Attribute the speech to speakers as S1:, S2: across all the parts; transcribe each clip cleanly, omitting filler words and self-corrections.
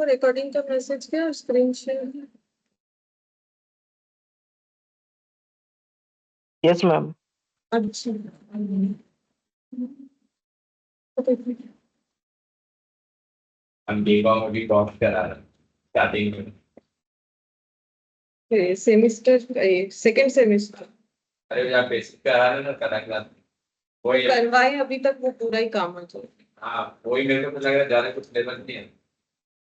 S1: देखो रिकॉर्डिंग का मैसेज क्या स्क्रीन शेयर।
S2: Yes ma'am.
S1: अच्छा
S3: हम बीकॉम अभी टॉप करा रहे हैं स्टार्टिंग में।
S1: सेमिस्टर सेकंड सेमिस्टर
S3: अरे यार बेसिक करा रहे हैं ना करा क्लास वही है।
S1: करवाए अभी तक वो पूरा ही काम है तो
S3: हाँ वही मेरे को तो लग रहा है ज्यादा कुछ लेवल नहीं है।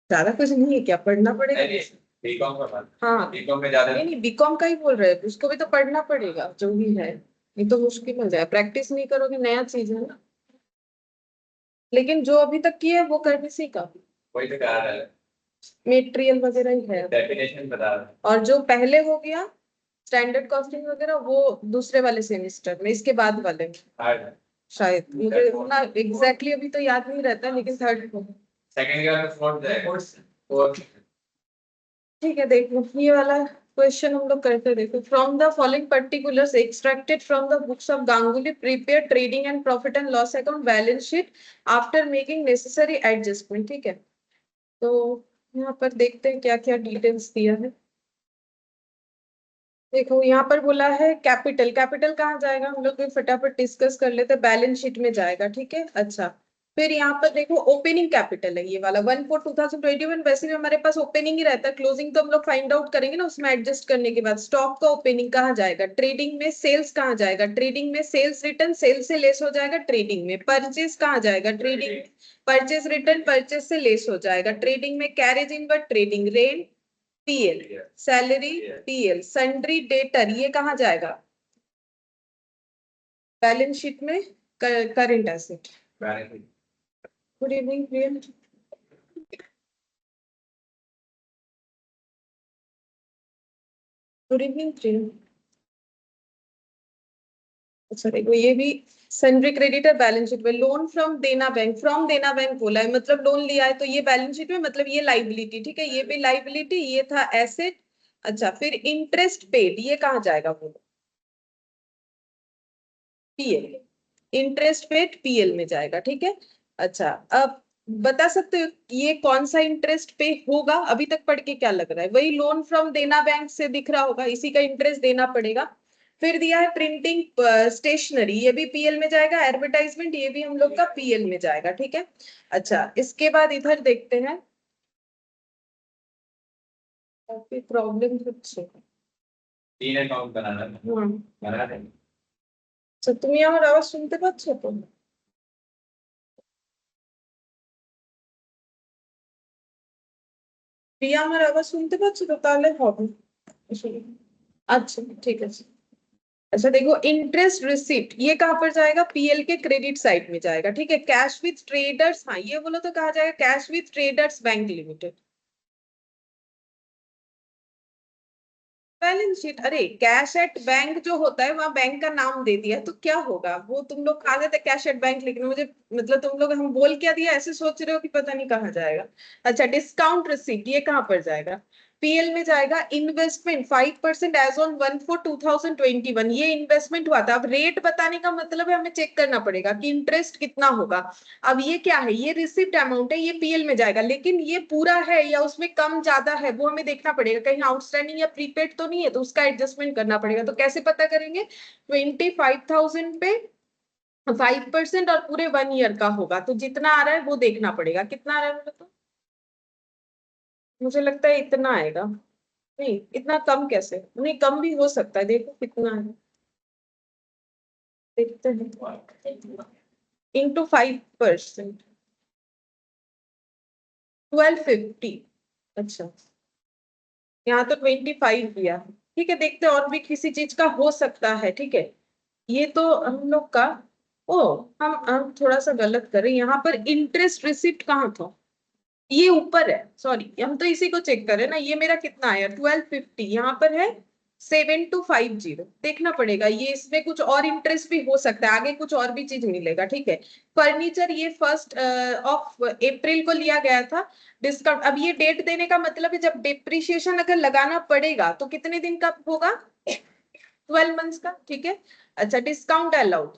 S1: ज्यादा कुछ नहीं है क्या पढ़ना पड़ेगा।
S3: बीकॉम का बात।
S1: हाँ
S3: बीकॉम में ज्यादा
S1: नहीं बीकॉम का ही बोल रहे हैं उसको भी तो पढ़ना पड़ेगा जो भी है। नहीं तो मुश्किल हो जाए प्रैक्टिस नहीं करोगे नया चीज है ना। लेकिन जो अभी तक किया है वो करने से का
S3: वही तो करा रहा है।
S1: मेटेरियल वगैरह ही है।
S3: डेफिनेशन बता रहा है।
S1: और जो पहले हो गया स्टैंडर्ड कॉस्टिंग वगैरह वो दूसरे वाले सेमेस्टर में इसके बाद वाले में
S3: हार्ड है।
S1: शायद मुझे ना एग्जैक्टली अभी तो याद नहीं रहता लेकिन थर्ड को
S3: सेकंड ईयर में फोर्थ जाएगा। फोर्थ
S1: ठीक है देखो ये वाला क्वेश्चन हम लोग करते देखो from the following particulars extracted from the books of Ganguly prepare trading and profit and loss account balance sheet after making necessary adjustment. ठीक है तो यहाँ पर देखते हैं क्या क्या डिटेल्स दिया है। देखो यहाँ पर बोला है कैपिटल कैपिटल कहाँ जाएगा हम लोग भी फटाफट डिस्कस कर लेते बैलेंस शीट में जाएगा। ठीक है अच्छा फिर यहाँ पर देखो ओपनिंग कैपिटल है ये वाला 1/4/2021 वैसे भी हमारे पास ओपनिंग ही रहता है क्लोजिंग तो हम लोग फाइंड आउट करेंगे ना उसमें एडजस्ट करने के बाद। स्टॉक का ओपनिंग कहाँ जाएगा ट्रेडिंग में। सेल्स कहाँ जाएगा ट्रेडिंग में। सेल्स रिटर्न सेल से लेस हो जाएगा ट्रेडिंग में। परचेज कहाँ जाएगा ट्रेडिंग। परचेज रिटर्न परचेज से लेस हो जाएगा ट्रेडिंग में। Carriage inward trading. Rent PL. Salary PL. Sundry debtor ये कहाँ जाएगा बैलेंस शीट में। Current asset. Good evening prion. Good evening prion. अच्छा देखो ये भी सन्ड्री क्रेडिटर बैलेंस शीट में। लोन फ्रॉम देना बैंक बोला है मतलब लोन लिया है तो ये बैलेंस शीट में मतलब ये लाइबिलिटी। ठीक है ये भी लाइबिलिटी ये था एसेट। अच्छा फिर इंटरेस्ट पेड ये कहाँ जाएगा बोलो पीएल। इंटरेस्ट पेड पीएल में जाएगा। ठीक है अच्छा अब बता सकते हो ये कौन सा इंटरेस्ट पे होगा अभी तक पढ़ के क्या लग रहा है वही लोन फ्रॉम देना बैंक से दिख रहा होगा इसी का इंटरेस्ट देना पड़ेगा। फिर दिया है प्रिंटिंग स्टेशनरी ये भी पीएल में जाएगा। एडवर्टाइजमेंट ये भी हम लोग का पीएल में जाएगा। ठीक है अच्छा इसके बाद इधर देखते हैं काफी प्रॉब्लम कुछ
S3: तीन अकाउंट बनाना है। बना देंगे।
S1: আচ্ছা তুমি আমার আওয়াজ শুনতে পাচ্ছ তো। প্রিয়া আমার আওয়াজ শুনতে পাচ্ছ তো তাহলে হবে। अच्छा ठीक है अच्छा देखो इंटरेस्ट रिसिप्ट ये कहाँ पर जाएगा पीएल के क्रेडिट साइड में जाएगा। ठीक है कैश विथ ट्रेडर्स हाँ ये बोलो तो कहा जाएगा cash with traders bank limited. Balance sheet अरे कैश एट बैंक जो होता है वहां बैंक का नाम दे दिया तो क्या होगा वो तुम लोग खा देते कैश एट बैंक लिखने मुझे मतलब तुम लोग हम बोल क्या दिया ऐसे सोच रहे हो कि पता नहीं कहाँ जाएगा। अच्छा डिस्काउंट रिसीप्ट ये कहाँ पर जाएगा पीएल में जाएगा। इन्वेस्टमेंट 5% एज ऑन 1/4/2021 ये इन्वेस्टमेंट हुआ था। अब रेट बताने का मतलब है हमें चेक करना पड़ेगा कि इंटरेस्ट कितना होगा। अब ये क्या है ये रिसिप्ट अमाउंट है ये पीएल में जाएगा लेकिन ये पूरा है या उसमें कम ज्यादा है वो हमें देखना पड़ेगा कहीं आउटस्टैंडिंग या प्रीपेड तो नहीं है तो उसका एडजस्टमेंट करना पड़ेगा। तो कैसे पता करेंगे 25,000 पे 5% और पूरे 1 ईयर का होगा तो जितना आ रहा है वो देखना पड़ेगा। कितना आ रहा है तो मुझे लगता है इतना आएगा। नहीं इतना कम कैसे नहीं कम भी हो सकता है देखो कितना है देखते हैं इंटू 5% 1250। अच्छा यहाँ तो 25 दिया है। ठीक है देखते हैं और भी किसी चीज का हो सकता है। ठीक है ये तो हम लोग का ओ हम थोड़ा सा गलत कर रहे हैं यहाँ पर इंटरेस्ट रिसिप्ट कहाँ था ये ऊपर है सॉरी हम तो इसी को चेक कर रहे हैं ना। ये मेरा कितना आया 1250 यहाँ पर है 7250 देखना पड़ेगा ये इसमें कुछ और इंटरेस्ट भी हो सकता है आगे कुछ और भी चीज मिलेगा। ठीक है फर्नीचर ये 1 अप्रैल को लिया गया था डिस्काउंट। अब ये डेट देने का मतलब है जब डिप्रिशिएशन अगर लगाना पड़ेगा तो कितने दिन का होगा 12 मंथ्स का। ठीक है अच्छा discount allowed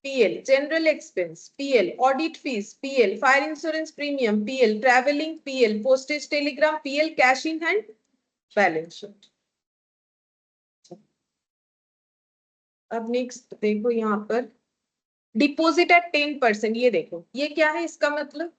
S1: PL, general expense, PL, audit fees, PL, fire insurance premium, PL, traveling, PL, postage telegram, PL, cash in hand, balance sheet. अब नेक्स्ट देखो यहाँ पर डिपॉजिट एट 10%, ये देखो ये क्या है, इसका मतलब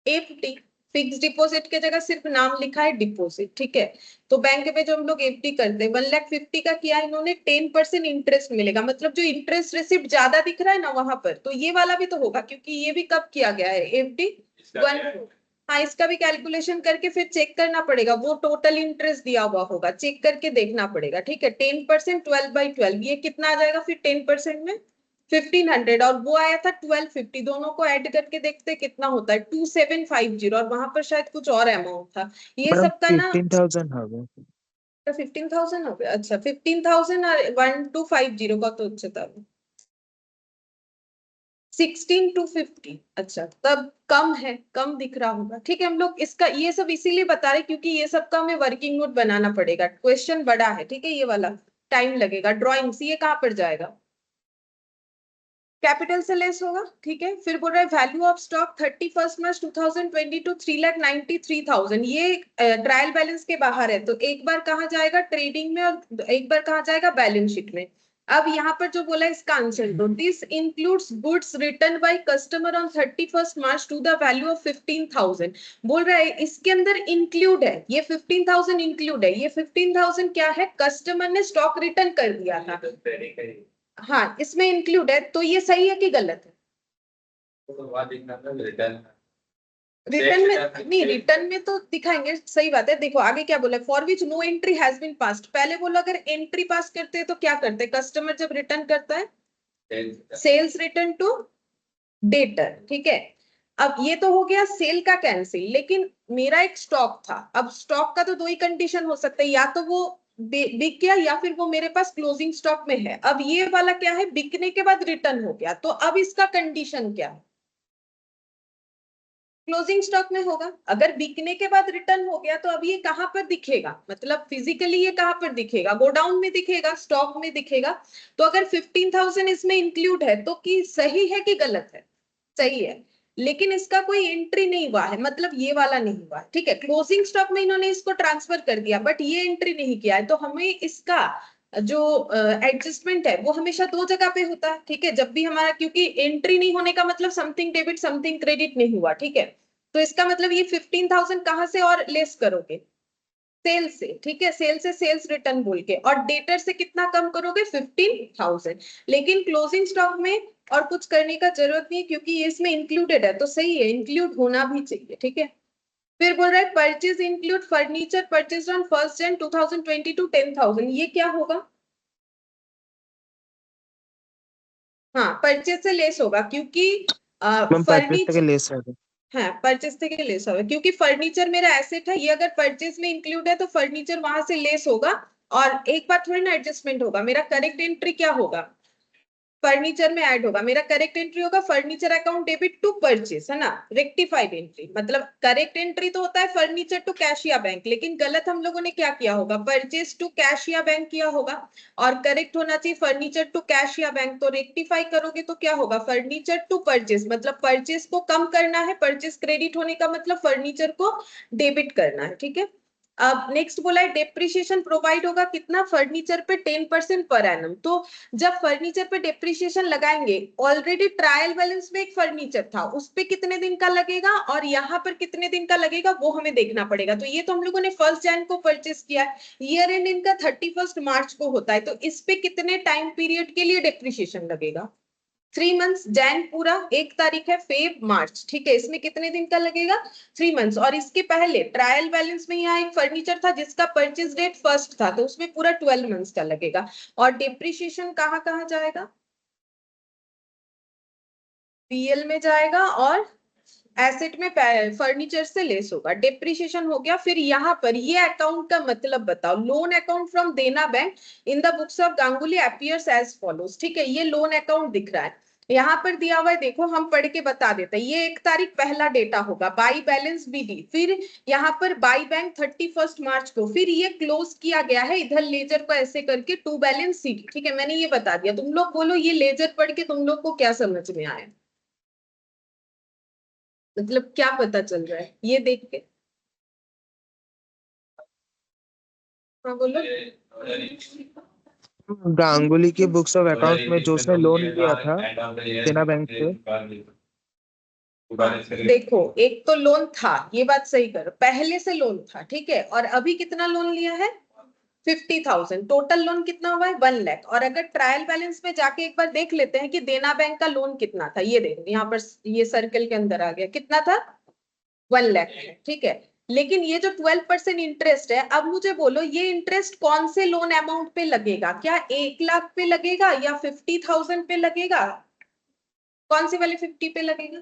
S1: एफडी, फिक्स डिपॉजिट के जगह सिर्फ नाम लिखा है डिपॉजिट, ठीक है। तो बैंक में जो हम लोग एफडी करते हैं 1,50,000 का किया इन्होंने, 10% इंटरेस्ट मिलेगा, मतलब जो इंटरेस्ट रिसिप्ट ज्यादा दिख रहा है ना वहां पर, तो ये वाला भी तो होगा, क्योंकि ये भी कब किया गया है एफडी 1। हाँ, इसका भी कैलकुलेशन करके फिर चेक करना पड़ेगा, वो टोटल इंटरेस्ट दिया हुआ होगा, चेक करके देखना पड़ेगा, ठीक है। 10% 12/12, ये कितना आ जाएगा फिर 10% में 1500, और वो आया था 1250, दोनों को ऐड करके देखते कितना होता है 2750, और वहां पर शायद कुछ और अमाउंट था, ये
S2: मैडम
S1: सबका ना
S2: 15,000 हो गया।
S1: 15,000 हो गया। अच्छा 15,000 और 1250 का तो अच्छा था 16,250, अच्छा तब कम है, कम दिख रहा होगा, ठीक है। हम लोग इसका ये सब इसीलिए बता रहे क्योंकि ये सब का हमें वर्किंग नोट बनाना पड़ेगा, क्वेश्चन बड़ा है, ठीक है, ये वाला टाइम लगेगा। ड्रॉइंग्स ये कहाँ पर जाएगा, कैपिटल से लेस होगा, ठीक है। फिर बोल रहा है वैल्यू ऑफ स्टॉक 31 मार्च 2022 3,93,000, ये ट्रायल बैलेंस के बाहर है, तो एक बार कहाँ जाएगा ट्रेडिंग में और एक बार कहाँ जाएगा बैलेंस शीट में। अब यहाँ पर जो बोला है इसका आंसर दो, this includes goods return by customer on 31 March two the value of 15,000, बोल रहा है इसके अंदर इंक्लूड है, ये 15,000 इंक्लूड है, ये 15,000 क्या है, कस्टमर ने स्टॉक रिटर्न कर दिया था, हाँ इसमें इंक्लूड है, तो ये सही है कि गलत है। रिटर्न में नहीं, रिटर्न में तो दिखाएंगे, सही बात है। देखो आगे क्या बोला, for which no entry has been passed, पहले बोलो अगर एंट्री पास करते हैं तो क्या करते हैं, कस्टमर जब रिटर्न करता है सेल्स रिटर्न टू डेटर, ठीक है। अब ये तो हो गया सेल का कैंसिल, लेकिन मेरा एक स्टॉक था, अब स्टॉक का तो दो ही कंडीशन हो सकता है, या तो वो बिक गया या फिर वो मेरे पास क्लोजिंग स्टॉक में है। अब ये वाला क्या है, बिकने के बाद रिटर्न हो गया, तो अब इसका कंडीशन क्या है, क्लोजिंग स्टॉक में होगा। अगर बिकने के बाद रिटर्न हो गया तो अब ये कहां पर दिखेगा, मतलब फिजिकली ये कहां पर दिखेगा, गोडाउन में दिखेगा, स्टॉक में दिखेगा। तो अगर 15,000 इसमें इंक्लूड है तो कि सही है कि गलत है, सही है, लेकिन इसका कोई एंट्री नहीं हुआ है, मतलब ये वाला नहीं हुआ, ठीक है। क्लोजिंग स्टॉक में इन्होंने इसको ट्रांसफर कर दिया बट ये एंट्री नहीं किया है, तो हमें इसका जो एडजस्टमेंट है वो हमेशा दो जगह पे होता है, ठीक है। जब भी हमारा, क्योंकि एंट्री नहीं होने का मतलब समथिंग डेबिट समथिंग क्रेडिट नहीं हुआ, ठीक है। तो इसका मतलब ये 15,000 कहां से और लेस करोगे, सेल से, ठीक है, सेल से सेल्स रिटर्न बोल के, और डेटर से कितना कम करोगे 15,000, लेकिन क्लोजिंग स्टॉक में और कुछ करने का जरूरत नहीं क्योंकि ये इसमें इंक्लूडेड है, तो सही है, इंक्लूड होना भी चाहिए, ठीक है। फिर बोल रहा है purchase include furniture purchase on 1 Jan 2022 10,000, ये क्या होगा, हाँ परचेज से लेस होगा क्योंकि
S2: मैम परचेज
S1: फर्नीचर,
S2: থেকে लेस হবে।
S1: हाँ परचेज থেকে लेस होगा क्योंकि फर्नीचर मेरा एसेट है, ये अगर परचेज में इंक्लूड है तो फर्नीचर वहां से लेस होगा, और एक बार थोड़ी ना एडजस्टमेंट होगा, मेरा करेक्ट एंट्री क्या होगा, फर्नीचर में ऐड होगा, मेरा करेक्ट एंट्री होगा furniture account debit to purchase, है ना, रेक्टिफाइड एंट्री, मतलब करेक्ट एंट्री तो होता है फर्नीचर टू कैश या बैंक, लेकिन गलत हम लोगों ने क्या किया होगा, परचेस टू कैश या बैंक किया होगा, और करेक्ट होना चाहिए फर्नीचर टू कैश या बैंक, तो रेक्टिफाई करोगे तो क्या होगा, फर्नीचर टू परचेस, मतलब परचेस को कम करना है, परचेस क्रेडिट होने का मतलब फर्नीचर को डेबिट करना है, ठीक है। अब नेक्स्ट बोला है डेप्रिसिएशन प्रोवाइड होगा कितना, फर्नीचर पे 10% पर एनम, तो जब फर्नीचर पे डेप्रिसिएशन लगाएंगे, ऑलरेडी ट्रायल बैलेंस में एक फर्नीचर था, उस पे कितने दिन का लगेगा और यहाँ पर कितने दिन का लगेगा वो हमें देखना पड़ेगा। तो ये तो हम लोगों ने 1 Jan को परचेस किया है, ईयर एंड इनका 31 मार्च को होता है, तो इस पे कितने टाइम पीरियड के लिए डेप्रिसिएशन लगेगा, 3 months, जैन पूरा 1 तारीख है, फेब मार्च, ठीक है, इसमें कितने दिन का लगेगा 3 months, और इसके पहले ट्रायल बैलेंस में यहाँ एक फर्नीचर था जिसका परचेज डेट 1 था, तो उसमें पूरा 12 months का लगेगा, और डिप्रिसिएशन कहाँ कहाँ जाएगा, पीएल में जाएगा और एसेट में फर्नीचर से लेस होगा, डेप्रिसिएशन हो गया। फिर यहाँ पर ये अकाउंट का मतलब बताओ, loan account from Dena bank in the books of Ganguly appears as follows, ठीक है, ये लोन अकाउंट दिख रहा है, यहाँ पर दिया हुआ है, देखो हम पढ़ के बता देते हैं। ये 1 तारीख पहला डेटा होगा, बाई बैलेंस बीडी, फिर यहाँ पर बाई बैंक 31 मार्च को, फिर ये क्लोज किया गया है इधर लेजर को ऐसे करके टू बैलेंस सीडी। ठीक है, मैंने ये बता दिया। तुम लोग बोलो ये लेजर पढ़ के तुम लोग को क्या समझ में आया, मतलब क्या पता चल रहा है ये देख के? हाँ बोलो।
S2: गांगुली की बुक्स ऑफ अकाउंट्स में जो उसने लोन लिया था देना बैंक से,
S1: देखो एक तो लोन था, ये बात सही कर, पहले से लोन था, ठीक है, और अभी कितना लोन लिया है? 50,000। टोटल लोन कितना हुआ है? 1 लाख। और अगर ट्रायल बैलेंस में जाके एक बार देख लेते हैं कि देना बैंक का लोन कितना था, ये देखो यहाँ पर ये सर्कल के अंदर आ गया, कितना था? 1 लाख है, ठीक है। लेकिन ये जो 12% इंटरेस्ट है, अब मुझे बोलो ये इंटरेस्ट कौन से लोन अमाउंट पे लगेगा? क्या 1 लाख पे लगेगा या 50,000 पे लगेगा? कौन सी वाले 50 पे लगेगा?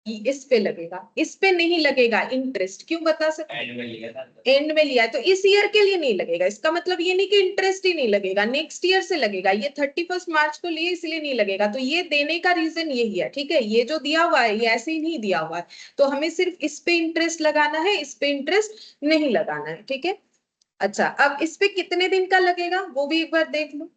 S1: इस पे लगेगा, इस पे नहीं लगेगा इंटरेस्ट। क्यों बता सकते? एंड में लिया है तो इस ईयर के लिए नहीं लगेगा। इसका मतलब ये नहीं कि इंटरेस्ट ही नहीं लगेगा, नेक्स्ट ईयर से लगेगा। ये 31 मार्च को लिए इसलिए नहीं लगेगा, तो ये देने का रीजन यही है, ठीक है। ये जो दिया हुआ है ये ऐसे ही नहीं दिया हुआ है, तो हमें सिर्फ इस पे इंटरेस्ट लगाना है, इस पे इंटरेस्ट नहीं लगाना है, ठीक है। अच्छा, अब इस पे कितने दिन का लगेगा वो भी एक बार देख लो।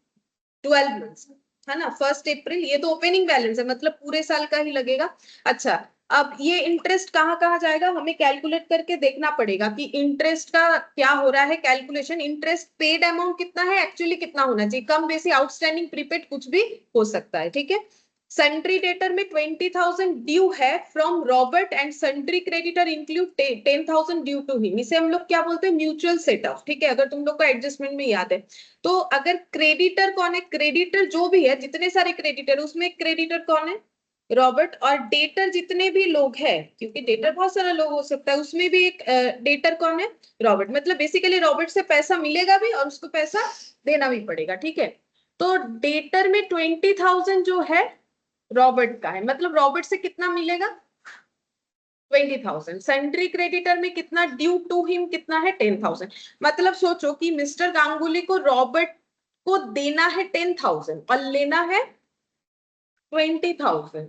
S1: 12 मंथ्स, है ना। 1 अप्रैल, ये तो ओपनिंग बैलेंस है, मतलब पूरे साल का ही लगेगा। अच्छा, अब ये इंटरेस्ट कहाँ कहाँ जाएगा, हमें कैलकुलेट करके देखना पड़ेगा कि इंटरेस्ट का क्या हो रहा है कैलकुलेशन। इंटरेस्ट पेड अमाउंट कितना है, एक्चुअली कितना होना चाहिए, कम बेसी आउटस्टैंडिंग प्रीपेड कुछ भी हो सकता है, ठीक है। सन्ड्री डेटर में 20,000 ड्यू है from Robert and sundry creditor include 10,000 due to him. इसे हम लोग क्या बोलते हैं? म्यूचुअल सेट ऑफ, ठीक है, अगर तुम लोग को एडजस्टमेंट में याद है तो। अगर क्रेडिटर कौन है? क्रेडिटर जो भी है, जितने सारे क्रेडिटर, उसमें क्रेडिटर कौन है? रॉबर्ट। और डेटर जितने भी लोग हैं, क्योंकि डेटर बहुत सारा लोग हो सकता है, उसमें भी एक डेटर कौन है? रॉबर्ट। मतलब बेसिकली रॉबर्ट से पैसा मिलेगा भी और उसको पैसा देना भी पड़ेगा, ठीक है। तो डेटर में 20,000 जो है रॉबर्ट का है, मतलब रॉबर्ट से कितना मिलेगा? 20,000। सन्ड्री क्रेडिटर में कितना ड्यू टू हिम कितना है? 10,000। मतलब सोचो कि मिस्टर गांगुली को रॉबर्ट को देना है 10,000 और लेना है 20,000।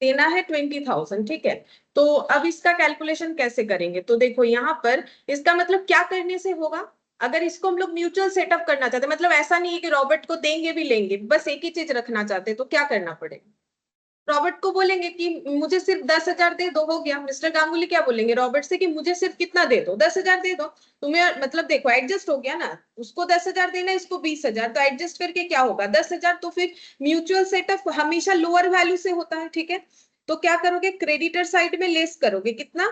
S1: देना है 20,000, ठीक है। तो अब इसका कैलकुलेशन कैसे करेंगे? तो देखो यहाँ पर इसका मतलब क्या करने से होगा, अगर इसको हम लोग म्यूचुअल सेटअप करना चाहते हैं, मतलब ऐसा नहीं है कि रॉबर्ट को देंगे भी लेंगे, बस एक ही चीज रखना चाहते हैं, तो क्या करना पड़ेगा? रॉबर्ट को बोलेंगे कि मुझे सिर्फ 10,000 दे दो, हो गया। मिस्टर गांगुली क्या बोलेंगे रॉबर्ट से कि मुझे सिर्फ कितना दे दो? 10,000 दे दो। तुम्हें मतलब देखो एडजस्ट हो गया ना, उसको 10,000 देना, इसको 20,000, तो एडजस्ट करके क्या होगा? 10,000। तो फिर म्यूचुअल सेटअप हमेशा लोअर वैल्यू से होता है, ठीक है। तो क्या करोगे? क्रेडिटर साइड में लेस करोगे कितना?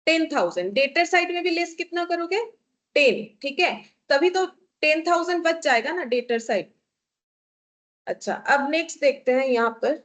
S1: 10,000। डेटर साइड में भी लेस कितना करोगे? 10, ठीक है। तभी तो 10,000 बच जाएगा ना डेटर साइड। अच्छा, अब नेक्स्ट देखते हैं यहाँ पर,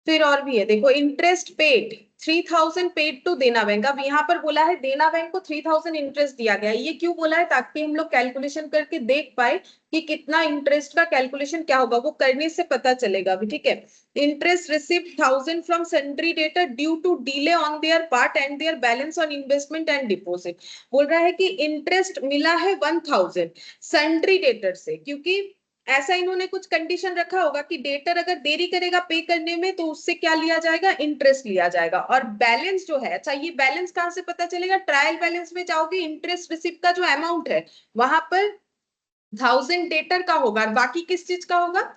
S1: फिर और भी है, देखो interest paid 3,000 paid to Dena bank. अब यहाँ पर बोला है देना बैंक को 3,000 इंटरेस्ट दिया गया है। ये क्यों बोला है? ताकि हम लोग कैलकुलेशन करके देख पाए कि कितना इंटरेस्ट का कैलकुलेशन क्या होगा, वो करने से पता चलेगा अभी, ठीक है। Interest received 1,000 from sundry debtor due to delay on their part and their balance on investment and deposit. बोल रहा है कि इंटरेस्ट मिला है 1,000 सन्ड्री डेटर से, क्योंकि ऐसा इन्होंने कुछ कंडीशन रखा होगा कि डेटर अगर देरी करेगा पे करने में तो उससे क्या लिया जाएगा? इंटरेस्ट लिया जाएगा। और बैलेंस जो है, अच्छा ये बैलेंस कहां से पता चलेगा? ट्रायल बैलेंस में जाओगे, इंटरेस्ट रिसिप्ट का जो अमाउंट है वहां पर 1,000 डेटर का होगा और बाकी किस चीज का होगा?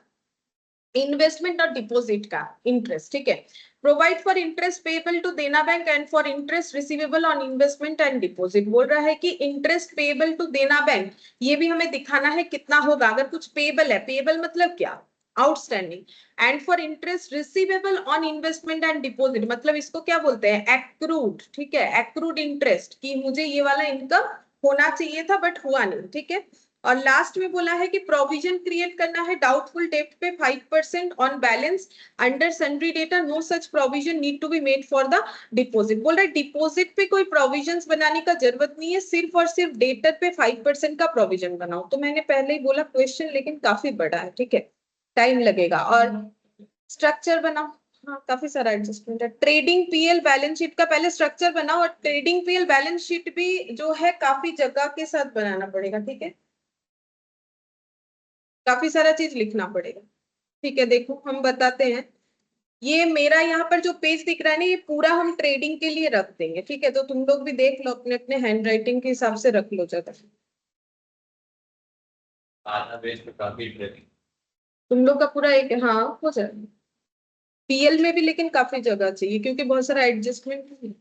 S1: इन्वेस्टमेंट और डिपॉजिट का इंटरेस्ट, ठीक है। Provide for interest payable to Dena bank and for interest receivable on investment and deposit. बोल रहा है कि interest payable to Dena bank, ये भी हमें दिखाना है कितना होगा। अगर कुछ पेएबल है, पेएबल मतलब क्या? Outstanding. And for interest receivable on investment and deposit, मतलब इसको क्या बोलते हैं? एक्रूड, ठीक है। एक्रूड इंटरेस्ट, कि मुझे ये वाला इनकम होना चाहिए था बट हुआ नहीं, ठीक है। और लास्ट में बोला है कि प्रोविजन क्रिएट करना है डाउटफुल डेट पे 5% on balance under sundry debtor, no such provision need to be made for the deposit. बोल रहे डिपॉजिट पे कोई प्रोविजंस बनाने का जरूरत नहीं है, सिर्फ और सिर्फ डेटर पे 5% का प्रोविजन बनाओ। तो मैंने पहले ही बोला क्वेश्चन लेकिन काफी बड़ा है, ठीक है, टाइम लगेगा। और स्ट्रक्चर बनाओ, हाँ काफी सारा एडजस्टमेंट है। ट्रेडिंग पीएल बैलेंस शीट का पहले स्ट्रक्चर बनाओ, और ट्रेडिंग पीएल बैलेंस शीट भी जो है काफी जगह के साथ बनाना पड़ेगा, ठीक है। काफी सारा चीज लिखना पड़ेगा। ठीक है, देखो हम बताते हैं। ये मेरा यहाँ पर जो पेज दिख रहा है ना, ये पूरा हम ट्रेडिंग के लिए रख देंगे। ठीक है, तो तुम लोग भी देख लो, अपने अपने हैंड राइटिंग के हिसाब से रख लो ज्यादा।
S3: आधा पेज पे काफी ट्रेडिंग।
S1: तुम लोग का पूरा एक, हाँ हो जाएगा। पीएल में भी लेकिन काफी जगह चाहिए क्योंकि बहुत सारा एडजस्टमेंट है।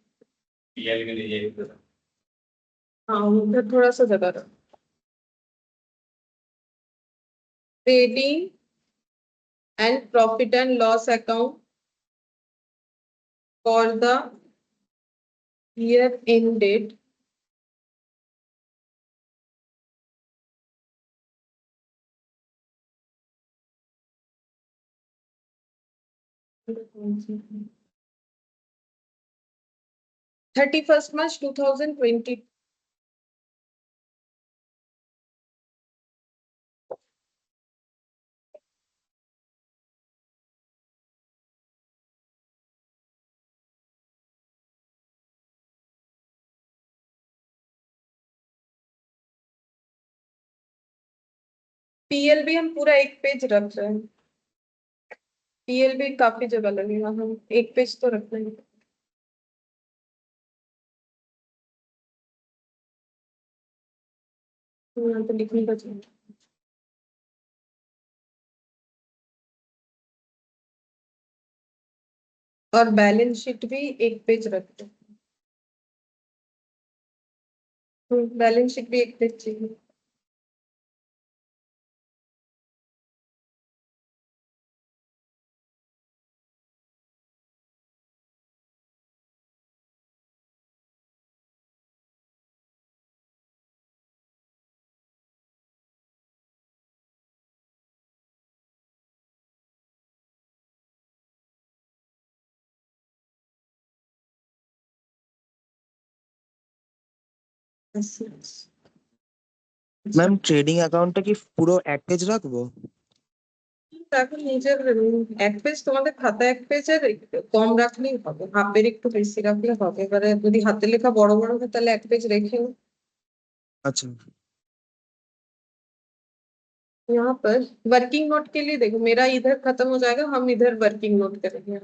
S3: पीएल के लिए
S1: हाँ उधर थोड़ा सा जगह रखो। Trading and profit and loss account for the year ended March 31, 2020। PL भी हम पूरा एक पेज रख रहे हैं। पीएल भी काफी जगह लगेगा, हम एक पेज तो रख लेंगे। यहाँ तो लिखने का चाहिए। और बैलेंस शीट भी एक पेज रखते हैं। बैलेंस शीट भी एक पेज चाहिए।
S2: ম্যাম ট্রেডিং অ্যাকাউন্টটা কি পুরো এক পেজ রাখবো?
S1: এখন নিজের এক পেজ, তোমাদের খাতা এক পেজের কম রাখলেই হবে, হাফের একটু বেশি রাখলে হবে। এবারে যদি হাতে লেখা বড় বড় হয় তাহলে এক পেজ রেখে নাও।
S2: আচ্ছা
S1: यहाँ पर वर्किंग नोट के लिए देखो, मेरा इधर खत्म हो जाएगा, हम इधर वर्किंग नोट करेंगे।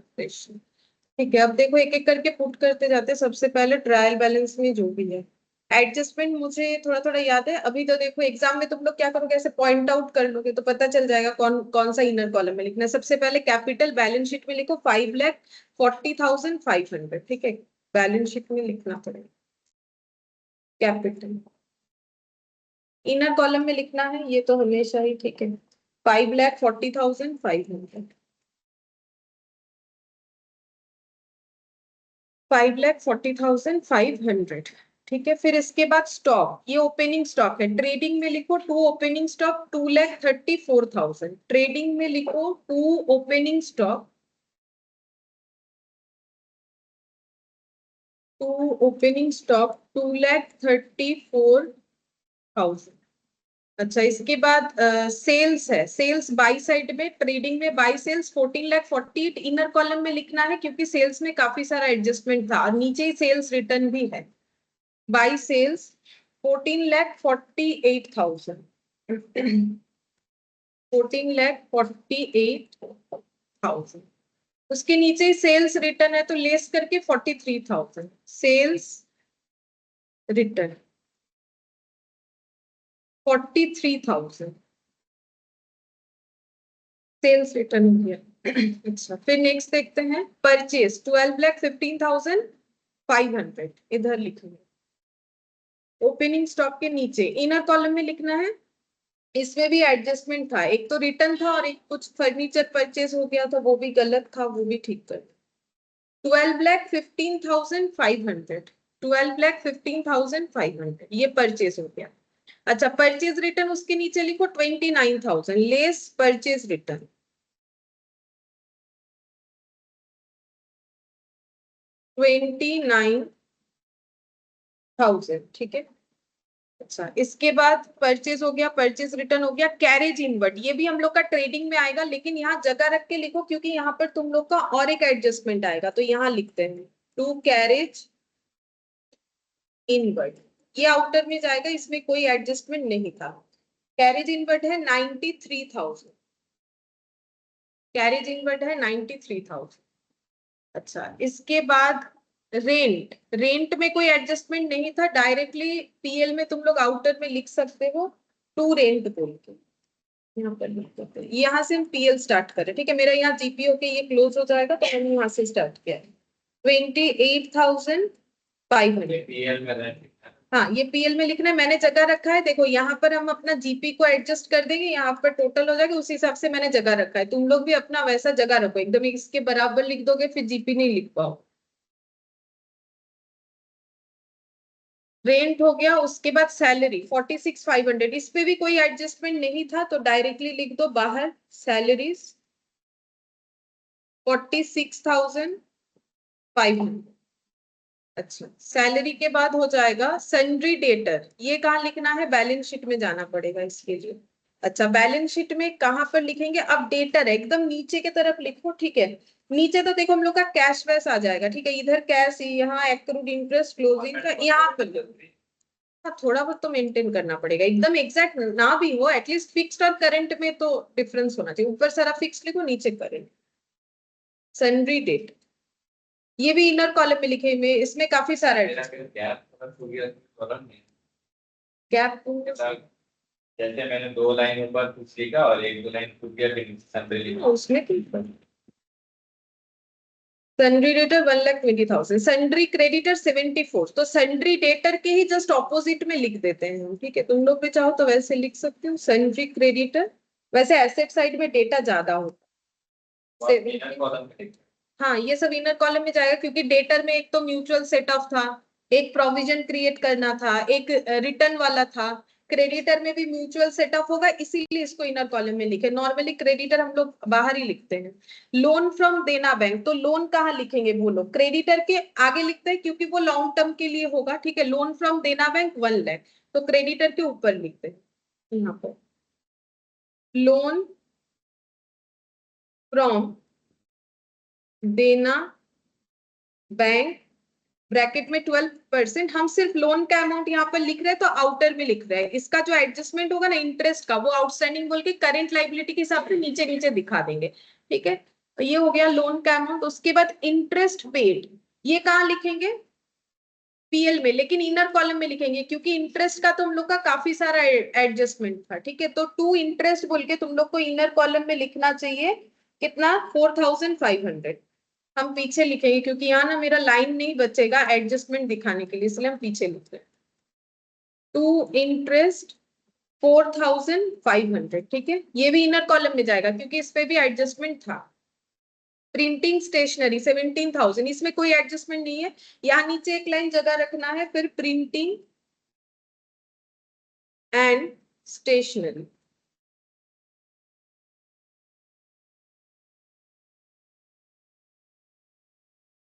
S1: ठीक है, अब देखो एक एक करके पुट करते जाते हैं। सबसे पहले ट्रायल बैलेंस में जो भी है एडजस्टमेंट, मुझे थोड़ा थोड़ा याद है। अभी तो देखो एग्जाम में तुम लोग क्या करोगे, ऐसे पॉइंट आउट कर लोगे तो पता चल जाएगा कौन कौन सा इनर कॉलम में लिखना है। सबसे पहले कैपिटल बैलेंस शीट में लिखो 5,40,500। ठीक है, बैलेंस शीट में लिखना पड़ेगा कैपिटल। इनर कॉलम में लिखना है ये तो हमेशा ही। ठीक है, 5,40,500। 5,40,500। ठीक है, फिर इसके बाद स्टॉक, ये ओपनिंग स्टॉक है। ट्रेडिंग में लिखो 2 ओपनिंग स्टॉक 2,34,000। ट्रेडिंग में लिखो 2 ओपनिंग स्टॉक 2,34,000। अच्छा, इसके बाद सेल्स है। सेल्स बाई साइड में, ट्रेडिंग में बाई सेल्स 14,48,000 इनर कॉलम में लिखना है क्योंकि सेल्स में काफी सारा एडजस्टमेंट था, और नीचे ही सेल्स रिटर्न भी है। By sales 14,48,000। 14,48,000। उसके नीचे सेल्स रिटर्न है तो लेस करके 43,000 सेल्स रिटर्न 43,000 सेल्स रिटर्न हो गया। अच्छा, फिर नेक्स्ट देखते हैं परचेज 12,15,500 इधर लिखेंगे ओपनिंग स्टॉक के नीचे। इनर कॉलम में लिखना है, इसमें भी एडजस्टमेंट था, एक तो रिटर्न था और एक कुछ फर्नीचर परचेज हो गया था, वो भी गलत था, वो भी ठीक कर। 12,15,500 12,15,500 ये परचेज हो गया। अच्छा, परचेज रिटर्न उसके नीचे लिखो 29,000 लेस परचेज रिटर्न 29,000। ठीक है, अच्छा इसके बाद परचेज हो गया, परचेज रिटर्न हो गया। कैरेज इनवर्ड, ये भी हम लोग का ट्रेडिंग में आएगा, लेकिन यहाँ जगह रख के लिखो क्योंकि यहाँ पर तुम लोग का और एक एडजस्टमेंट आएगा, तो यहाँ लिखते हैं टू कैरेज इनवर्ड। ये आउटर में जाएगा, इसमें कोई एडजस्टमेंट नहीं था। कैरेज इनवर्ड है 93,000, कैरेज इनवर्ड है 93,000। अच्छा, इसके बाद रेंट, रेंट में कोई एडजस्टमेंट नहीं था, डायरेक्टली पीएल में तुम लोग आउटर में लिख सकते हो टू रेंट बोल के, यहाँ पर लिख सकते हैं। यहाँ से हम पीएल स्टार्ट करें, ठीक है, मेरा यहाँ जीपीओ के ये क्लोज हो जाएगा तो मैंने यहाँ से स्टार्ट किया है 28,500।
S3: पीएल में rent
S1: हाँ, ये पीएल में लिखना है, मैंने जगह रखा है, देखो यहाँ पर हम अपना जीपी को एडजस्ट कर देंगे, यहाँ पर टोटल हो जाएगा, उस हिसाब से मैंने जगह रखा है, तुम लोग भी अपना वैसा जगह रखो, एकदम इसके बराबर लिख दोगे फिर जीपी नहीं लिख पाओ। रेंट हो गया, उसके बाद सैलरी 46,500, इस पे भी कोई एडजस्टमेंट नहीं था तो डायरेक्टली लिख दो बाहर सैलरीज 46,500। अच्छा, सैलरी के बाद हो जाएगा सन्ड्री डेटर, ये कहाँ लिखना है, बैलेंस शीट में जाना पड़ेगा इसके लिए। अच्छा, बैलेंस शीट में कहाँ पर लिखेंगे, अब डेटर एकदम नीचे की तरफ लिखो, ठीक है, नीचे तो देखो हम लोग का कैश वैस आ जाएगा, ठीक है, इधर कैश, यहाँ एक्रूड इंटरेस्ट क्लोजिंग का, यहाँ पर हाँ, थोड़ा बहुत तो मेंटेन करना पड़ेगा, एकदम एग्जैक्ट ना भी हो, एटलीस्ट फिक्स्ड और करंट में तो डिफरेंस होना चाहिए, ऊपर सारा फिक्स लिखो नीचे करंट। सन्ड्री डेट, ये भी इनर कॉलम में लिखे हुए, इसमें काफी सारा गैप,
S3: जैसे मैंने 2 लाइन ऊपर कुछ लिखा और 1-2 लाइन खुद गया फिर सन्ड्री लिखा,
S1: उसमें सन्ड्री डेटर 1,20,000, सन्ड्री क्रेडिटर 74, तो सन्ड्री डेटर के ही जस्ट ऑपोजिट में लिख देते हैं हम, ठीक है, तुम लोग भी चाहो तो वैसे लिख सकते हो सन्ड्री क्रेडिटर, वैसे एसेट साइड में डेटा ज्यादा होता है। हाँ, ये सब इनर कॉलम में जाएगा क्योंकि डेटर में एक तो म्यूचुअल सेट ऑफ था, एक प्रोविजन क्रिएट करना था, एक रिटर्न वाला था, क्रेडिटर में भी म्यूचुअल सेट ऑफ होगा, इसीलिए इसको इनर कॉलम में लिखे, नॉर्मली क्रेडिटर हम लोग बाहर ही लिखते हैं। लोन फ्रॉम देना बैंक, तो लोन कहाँ लिखेंगे बोलो, क्रेडिटर के आगे लिखते हैं क्योंकि वो लॉन्ग टर्म के लिए होगा, ठीक है, loan from Dena bank 1 lakh, तो क्रेडिटर के ऊपर लिखते हैं यहाँ पर loan from Dena bank bracket में 12%, हम सिर्फ लोन का अमाउंट यहाँ पर लिख रहे हैं तो आउटर में लिख रहे हैं, इसका जो एडजस्टमेंट होगा ना इंटरेस्ट का, वो आउटस्टैंडिंग बोल के करंट लाइबिलिटी के हिसाब से नीचे नीचे दिखा देंगे, ठीक है, तो ये हो गया लोन का अमाउंट। उसके बाद इंटरेस्ट पेड, ये कहाँ लिखेंगे, पीएल में, लेकिन इनर कॉलम में लिखेंगे क्योंकि इंटरेस्ट का तो हम लोग का काफी सारा एडजस्टमेंट था, ठीक है, तो टू इंटरेस्ट बोल के तुम लोग को इनर कॉलम में लिखना चाहिए कितना, 4,500, हम पीछे लिखेंगे क्योंकि यहाँ ना मेरा लाइन नहीं बचेगा एडजस्टमेंट दिखाने के लिए, इसलिए हम पीछे लिख रहे हैं टू इंटरेस्ट 4,500, ठीक है, ये भी इनर कॉलम में जाएगा क्योंकि इस पे भी एडजस्टमेंट था। प्रिंटिंग स्टेशनरी 17,000, इसमें कोई एडजस्टमेंट नहीं है, यहाँ नीचे एक लाइन जगह रखना है, फिर प्रिंटिंग एंड स्टेशनरी,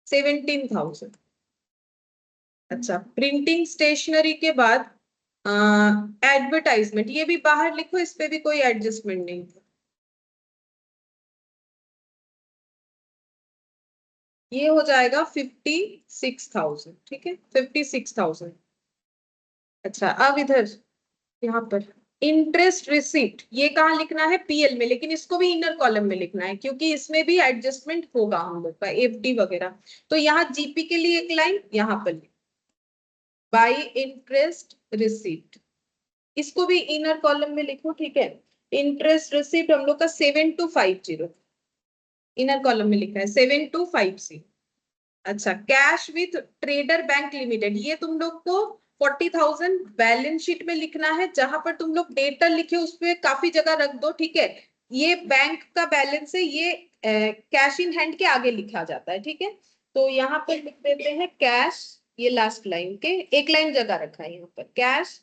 S1: $17,000। अच्छा, प्रिंटिंग स्टेशनरी के बाद एडवर्टाइजमेंट, ये भी बाहर लिखो, इस पे भी कोई एडजस्टमेंट नहीं था, ये हो जाएगा 56,000, ठीक है, 56,000। अच्छा, अब इधर यहाँ पर इंटरेस्ट रिसीट, ये कहाँ लिखना है, पीएल में, लेकिन इसको भी इनर कॉलम में लिखना है क्योंकि इसमें भी एडजस्टमेंट होगा हम लोग का, एफडी वगैरह, तो यहाँ जीपी के लिए एक लाइन यहाँ पर बाय इंटरेस्ट रिसीट, इसको भी इनर कॉलम में लिखो, ठीक है, इंटरेस्ट रिसीट हम लोग का 7250 इनर कॉलम में लिखा है 7250। अच्छा, cash with trader bank limited, ये तुम लोग को 40,000 बैलेंस शीट में लिखना है, जहां पर तुम लोग डेटर लिखे उस पर काफी जगह रख दो, ठीक है, ये बैंक का बैलेंस है, ये कैश इन हैंड के आगे लिखा जाता है, ठीक है, तो यहाँ पर लिख देते हैं कैश, ये लास्ट लाइन के एक लाइन जगह रखा है यहाँ पर, cash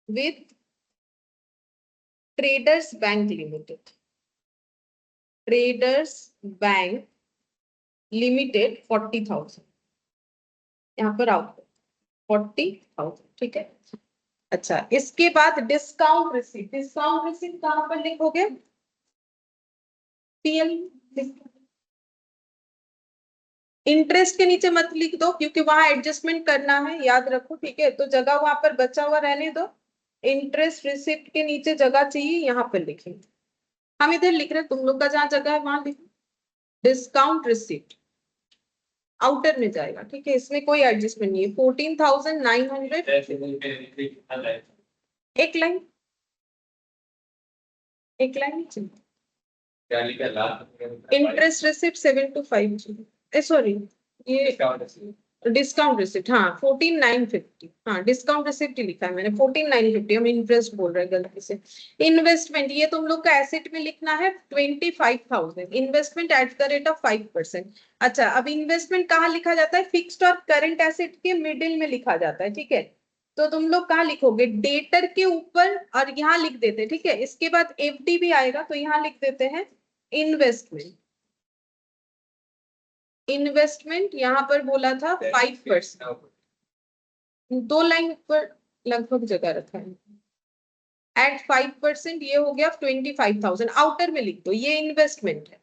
S1: with traders bank limited, traders bank limited 40,000, यहाँ पर आउट 40,000, ठीक है। अच्छा, इसके बाद डिस्काउंट रिसीट, डिस्काउंट रिसीट कहां पर लिखोगे, पीएल, इंटरेस्ट के नीचे मत लिख दो क्योंकि वहां एडजस्टमेंट करना है, याद रखो, ठीक है, तो जगह वहां पर बचा हुआ रहने दो, इंटरेस्ट रिसिप्ट के नीचे जगह चाहिए, यहाँ पर लिखेंगे। हम इधर लिख रहे हैं, तुम लोग का जहाँ जगह है वहां लिखो। डिस्काउंट रिसिप्ट आउटर में जाएगा, ठीक है, इसमें कोई एडजस्टमेंट नहीं है। 14,900 एक लाइन, एक लाइन इंटरेस्ट रिसिप्ट 7,250 सॉरी ये डिस्काउंट रिसिप्ट, हाँ 14,950, हाँ डिस्काउंट रिसिप्ट ही लिखा है मैंने 14,950, हम इंटरेस्ट बोल रहे हैं गलती से। इन्वेस्टमेंट ये तुम लोग का एसेट में लिखना है 25,000, investment at the rate of 5%। अच्छा, अब इन्वेस्टमेंट कहाँ लिखा जाता है? फिक्स्ड और करंट एसेट के मिडिल में लिखा जाता है, ठीक है। तो तुम लोग कहाँ लिखोगे? डेटर के ऊपर, और यहाँ लिख देते हैं, ठीक है। इसके बाद एफडी भी आएगा, तो यहाँ लिख देते हैं इन्वेस्टमेंट। इन्वेस्टमेंट यहाँ पर बोला था 5%, 2 लाइन पर लगभग जगह रखा है। एट 5% ये हो गया 25,000, आउटर में लिख दो, ये इन्वेस्टमेंट है।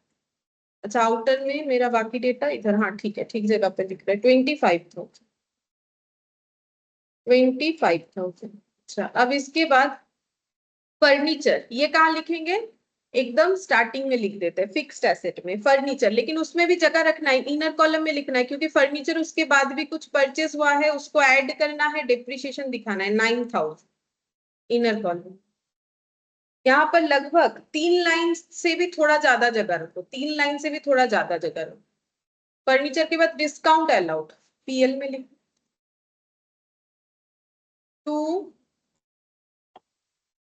S1: अच्छा, आउटर में मेरा बाकी डेटा इधर, हाँ ठीक है, ठीक जगह पे लिख रहा है 25,000, 25,000। अच्छा, अब इसके बाद फर्नीचर, ये कहाँ लिखेंगे? एकदम स्टार्टिंग में लिख देते हैं, फिक्स्ड एसेट में फर्नीचर, लेकिन उसमें भी जगह रखना है, इनर कॉलम में लिखना है, क्योंकि फर्नीचर उसके बाद भी कुछ परचेस हुआ है, उसको ऐड करना है, डिप्रिशिएशन दिखाना है 9,000, इनर कॉलम। यहाँ पर लगभग 3 लाइन से भी थोड़ा ज्यादा जगह रखो, 3 लाइन से भी थोड़ा ज्यादा जगह रखो। फर्नीचर के बाद डिस्काउंट अलाउड, पीएल में लिखो। टू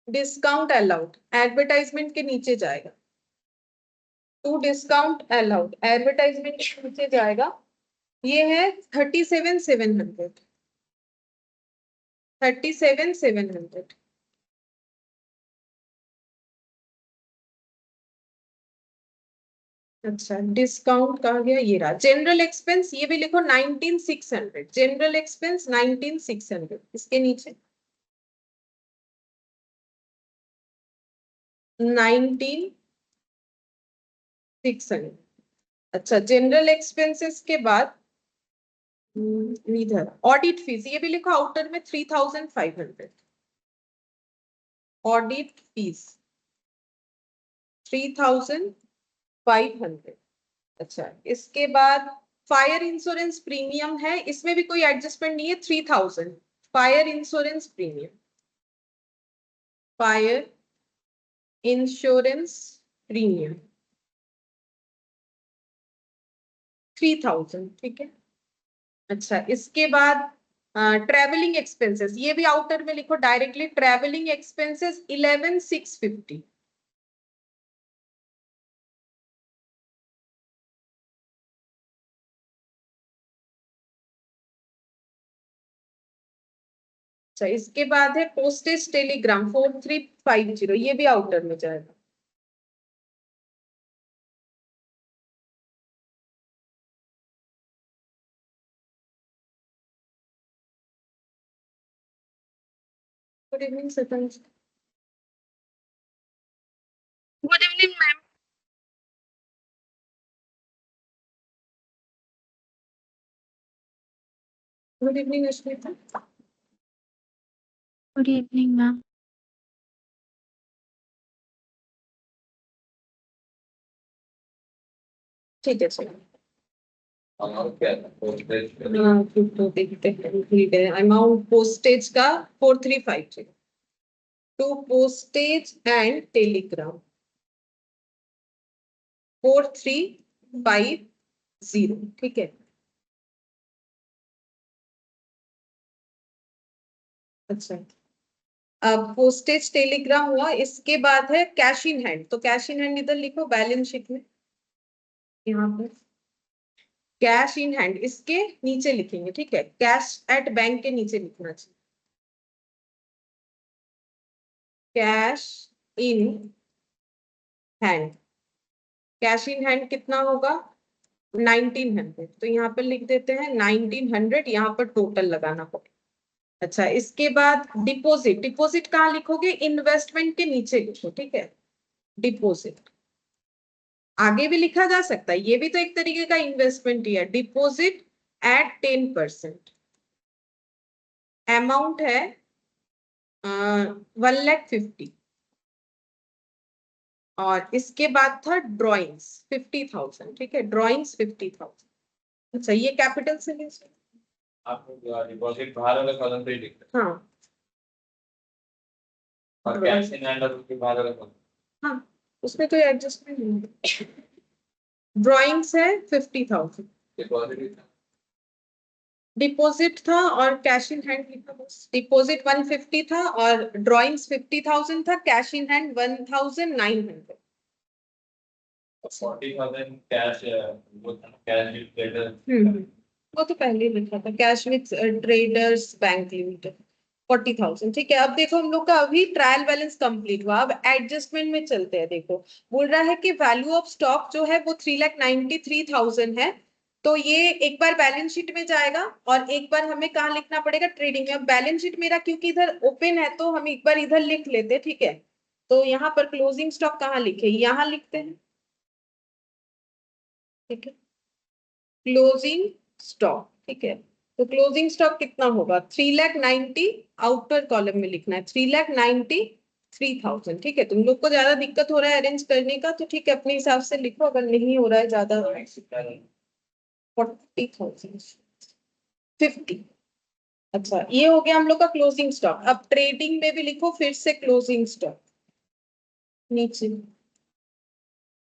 S1: डिस्काउंट अलाउड एडवर्टाइजमेंट के नीचे जाएगा, टू डिस्काउंट अलाउड एडवर्टाइजमेंट के नीचे जाएगा। ये है 37,700, 37,700। अच्छा, डिस्काउंट कहा गया? ये रहा। जनरल एक्सपेंस ये भी लिखो 19,600, जनरल एक्सपेंस 19,600, इसके नीचे 19,600। अच्छा, जनरल एक्सपेंसेस के बाद इधर ऑडिट फीस, ये भी लिखो आउटर में 3,500, ऑडिट फीस 3,500। अच्छा, इसके बाद फायर इंश्योरेंस प्रीमियम है, इसमें भी कोई एडजस्टमेंट नहीं है, 3,000 fire insurance premium, fire insurance premium 3,000, ठीक है। अच्छा, इसके बाद ट्रेवलिंग एक्सपेंसेस, ये भी आउटर में लिखो डायरेक्टली, ट्रेवलिंग एक्सपेंसेस 11,650। अच्छा, इसके बाद है पोस्टेज टेलीग्राम 4,350, ये भी आउटर में जाएगा। Good evening Sathan. Good evening ma'am. Good evening Ashmita.
S4: Good evening ma'am.
S1: ठीक है, चलो
S3: तो
S1: देखते हैं अमाउंट पोस्टेज का 4,350 टू पोस्टेज एंड टेलीग्राम 4,350, ठीक है। अच्छा, अब पोस्टेज टेलीग्राम हुआ, इसके बाद है कैश इन हैंड, तो कैश इन हैंड इधर लिखो बैलेंस शीट में, यहाँ पर कैश इन हैंड इसके नीचे लिखेंगे, ठीक है, कैश एट बैंक के नीचे लिखना चाहिए, cash in hand. Cash in hand कितना होगा? 1,900, तो यहाँ पर लिख देते हैं 1,900, यहाँ पर टोटल लगाना पड़ेगा। अच्छा, इसके बाद डिपॉजिट, डिपॉजिट कहाँ लिखोगे? इन्वेस्टमेंट के नीचे लिखो, ठीक है, डिपॉजिट आगे भी लिखा जा सकता है, ये भी तो एक तरीके का इन्वेस्टमेंट ही है। डिपॉजिट एट 10%, अमाउंट है 1,50,000 और इसके बाद था ड्राइंग्स 50,000। ठीक है, ड्राइंग्स 50,000। अच्छा, ये कैपिटल से ले
S3: आपको डिपॉजिट बाहर वाले कॉलम पे ही लिखना है।
S1: हाँ
S3: और कैश इन हैंड और उसके बाहर वाले कॉलम।
S1: हाँ, उसमें कोई एडजस्टमेंट नहीं है। ड्राइंग्स है 50,000,
S3: डिपॉजिट
S1: डिपॉजिट था और कैश इन हैंड लिखा बस। डिपॉजिट 150 था और ड्राइंग्स 50,000 था, कैश इन हैंड 1,900।
S3: 40,000 कैश वो था कैश विद ट्रेडर।
S1: वो तो पहले ही लिखा था, cash with traders bank limited 40,000। ठीक है, अब देखो हम लोग का अभी ट्रायल बैलेंस कंप्लीट हुआ, अब एडजस्टमेंट में चलते हैं। देखो बोल रहा है कि वैल्यू ऑफ स्टॉक जो है वो 3,93,000 है। तो ये एक बार बैलेंस शीट में जाएगा और एक बार हमें कहाँ लिखना पड़ेगा, ट्रेडिंग में। अब बैलेंस शीट मेरा क्योंकि इधर ओपन है तो हम एक बार इधर लिख लेते हैं। ठीक है, तो यहाँ पर क्लोजिंग स्टॉक कहाँ लिखे, यहाँ लिखते हैं। ठीक है, क्लोजिंग स्टॉक। ठीक है, तो क्लोजिंग स्टॉक कितना होगा, 3,90,000। आउटर कॉलम में लिखना है 3,93,000। ठीक है, तुम लोग को ज्यादा दिक्कत हो रहा है अरेंज करने का तो ठीक है, अपने हिसाब से लिखो। अगर नहीं हो रहा है ज्यादा, 40,000 50। अच्छा, ये हो गया हम लोग का क्लोजिंग स्टॉक। अब ट्रेडिंग में भी लिखो फिर से क्लोजिंग स्टॉक, नीचे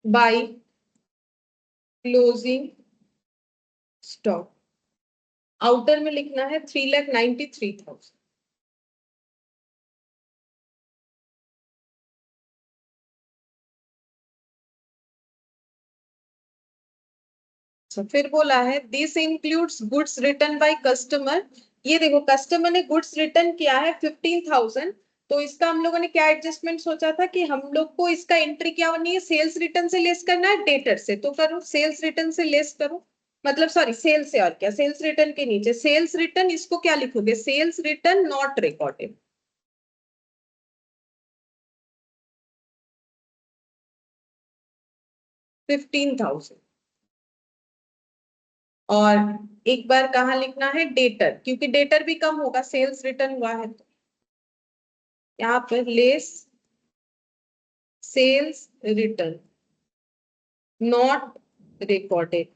S1: बाय क्लोजिंग स्टॉक। आउटर में लिखना है 3,93,000। अच्छा, फिर बोला है this includes goods return by customer. ये देखो कस्टमर ने गुड्स रिटर्न किया है 15,000। तो इसका हम लोगों ने क्या एडजस्टमेंट सोचा था कि हम लोग को इसका एंट्री क्या होनी है, सेल्स रिटर्न से लेस करना है डेटर से। तो करो, सेल्स रिटर्न से लेस करो, मतलब सॉरी सेल से, और क्या, सेल्स रिटर्न के नीचे सेल्स रिटर्न, इसको क्या लिखोगे, सेल्स रिटर्न नॉट रिकॉर्डेड। 15,000 और एक बार कहाँ लिखना है, डेटर, क्योंकि डेटर भी कम होगा, सेल्स रिटर्न हुआ है तो यहाँ पर less sales return not recorded.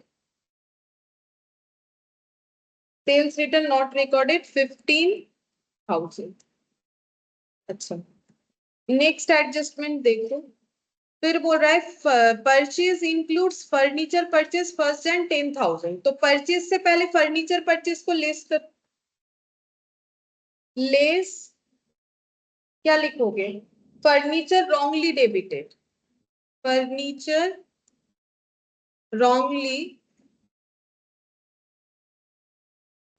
S1: Sales return not recorded 15,000। अच्छा, नेक्स्ट एडजस्टमेंट देखो, फिर बोल रहा है purchase includes furniture purchase first and 10,000। तो परचेज से पहले फर्नीचर परचेज को लेस कर, लेस क्या लिखोगे, furniture wrongly debited, furniture wrongly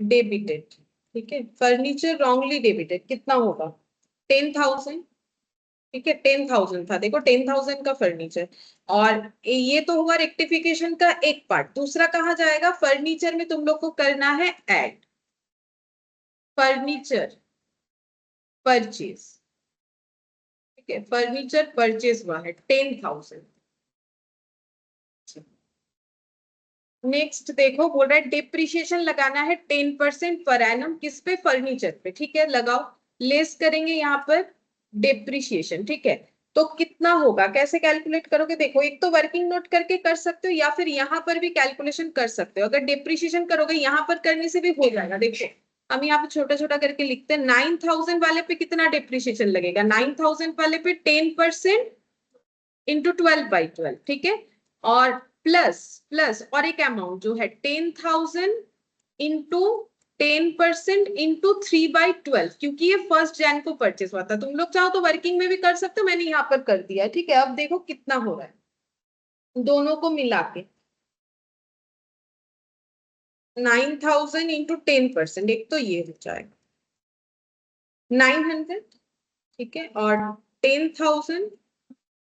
S1: debited. ठीक है, फर्नीचर रॉन्गली डेबिटेड कितना होगा, 10,000। ठीक है, 10,000 था, देखो 10,000 का फर्नीचर। और ये तो हुआ रेक्टिफिकेशन का एक पार्ट। दूसरा कहाँ जाएगा, फर्नीचर में तुम लोग को करना है ऐड फर्नीचर परचेज। ठीक है, फर्नीचर परचेज हुआ है 10,000। नेक्स्ट देखो बोल रहा है डिप्रिशिएशन लगाना है 10% पर एनम, किस पे, फर्नीचर पे। ठीक है, लगाओ, लेस करेंगे यहाँ पर डिप्रिशिएशन। ठीक है, तो कितना होगा, कैसे कैलकुलेट करोगे, देखो एक तो वर्किंग नोट करके कर सकते हो या फिर यहाँ पर भी कैलकुलेशन कर सकते हो। अगर डिप्रिशिएशन करोगे यहाँ पर करने से भी हो जाएगा। देखो हम यहाँ पे छोटा छोटा करके लिखते हैं, 9,000 वाले पे कितना डिप्रिशिएशन लगेगा, 9,000 वाले पे 10% इंटू 12/12। ठीक है, और प्लस प्लस और एक अमाउंट जो है 10,000 इंटू 10% इंटू 3/12, क्योंकि ये 1 जनवरी को परचेस हुआ था। तुम लोग चाहो तो वर्किंग में भी कर सकते हो, मैंने यहाँ पर कर दिया है। ठीक है, अब देखो कितना हो रहा है दोनों को मिला के, 9,000 इंटू 10%, एक तो ये हो जाएगा 900। ठीक है, और 10,000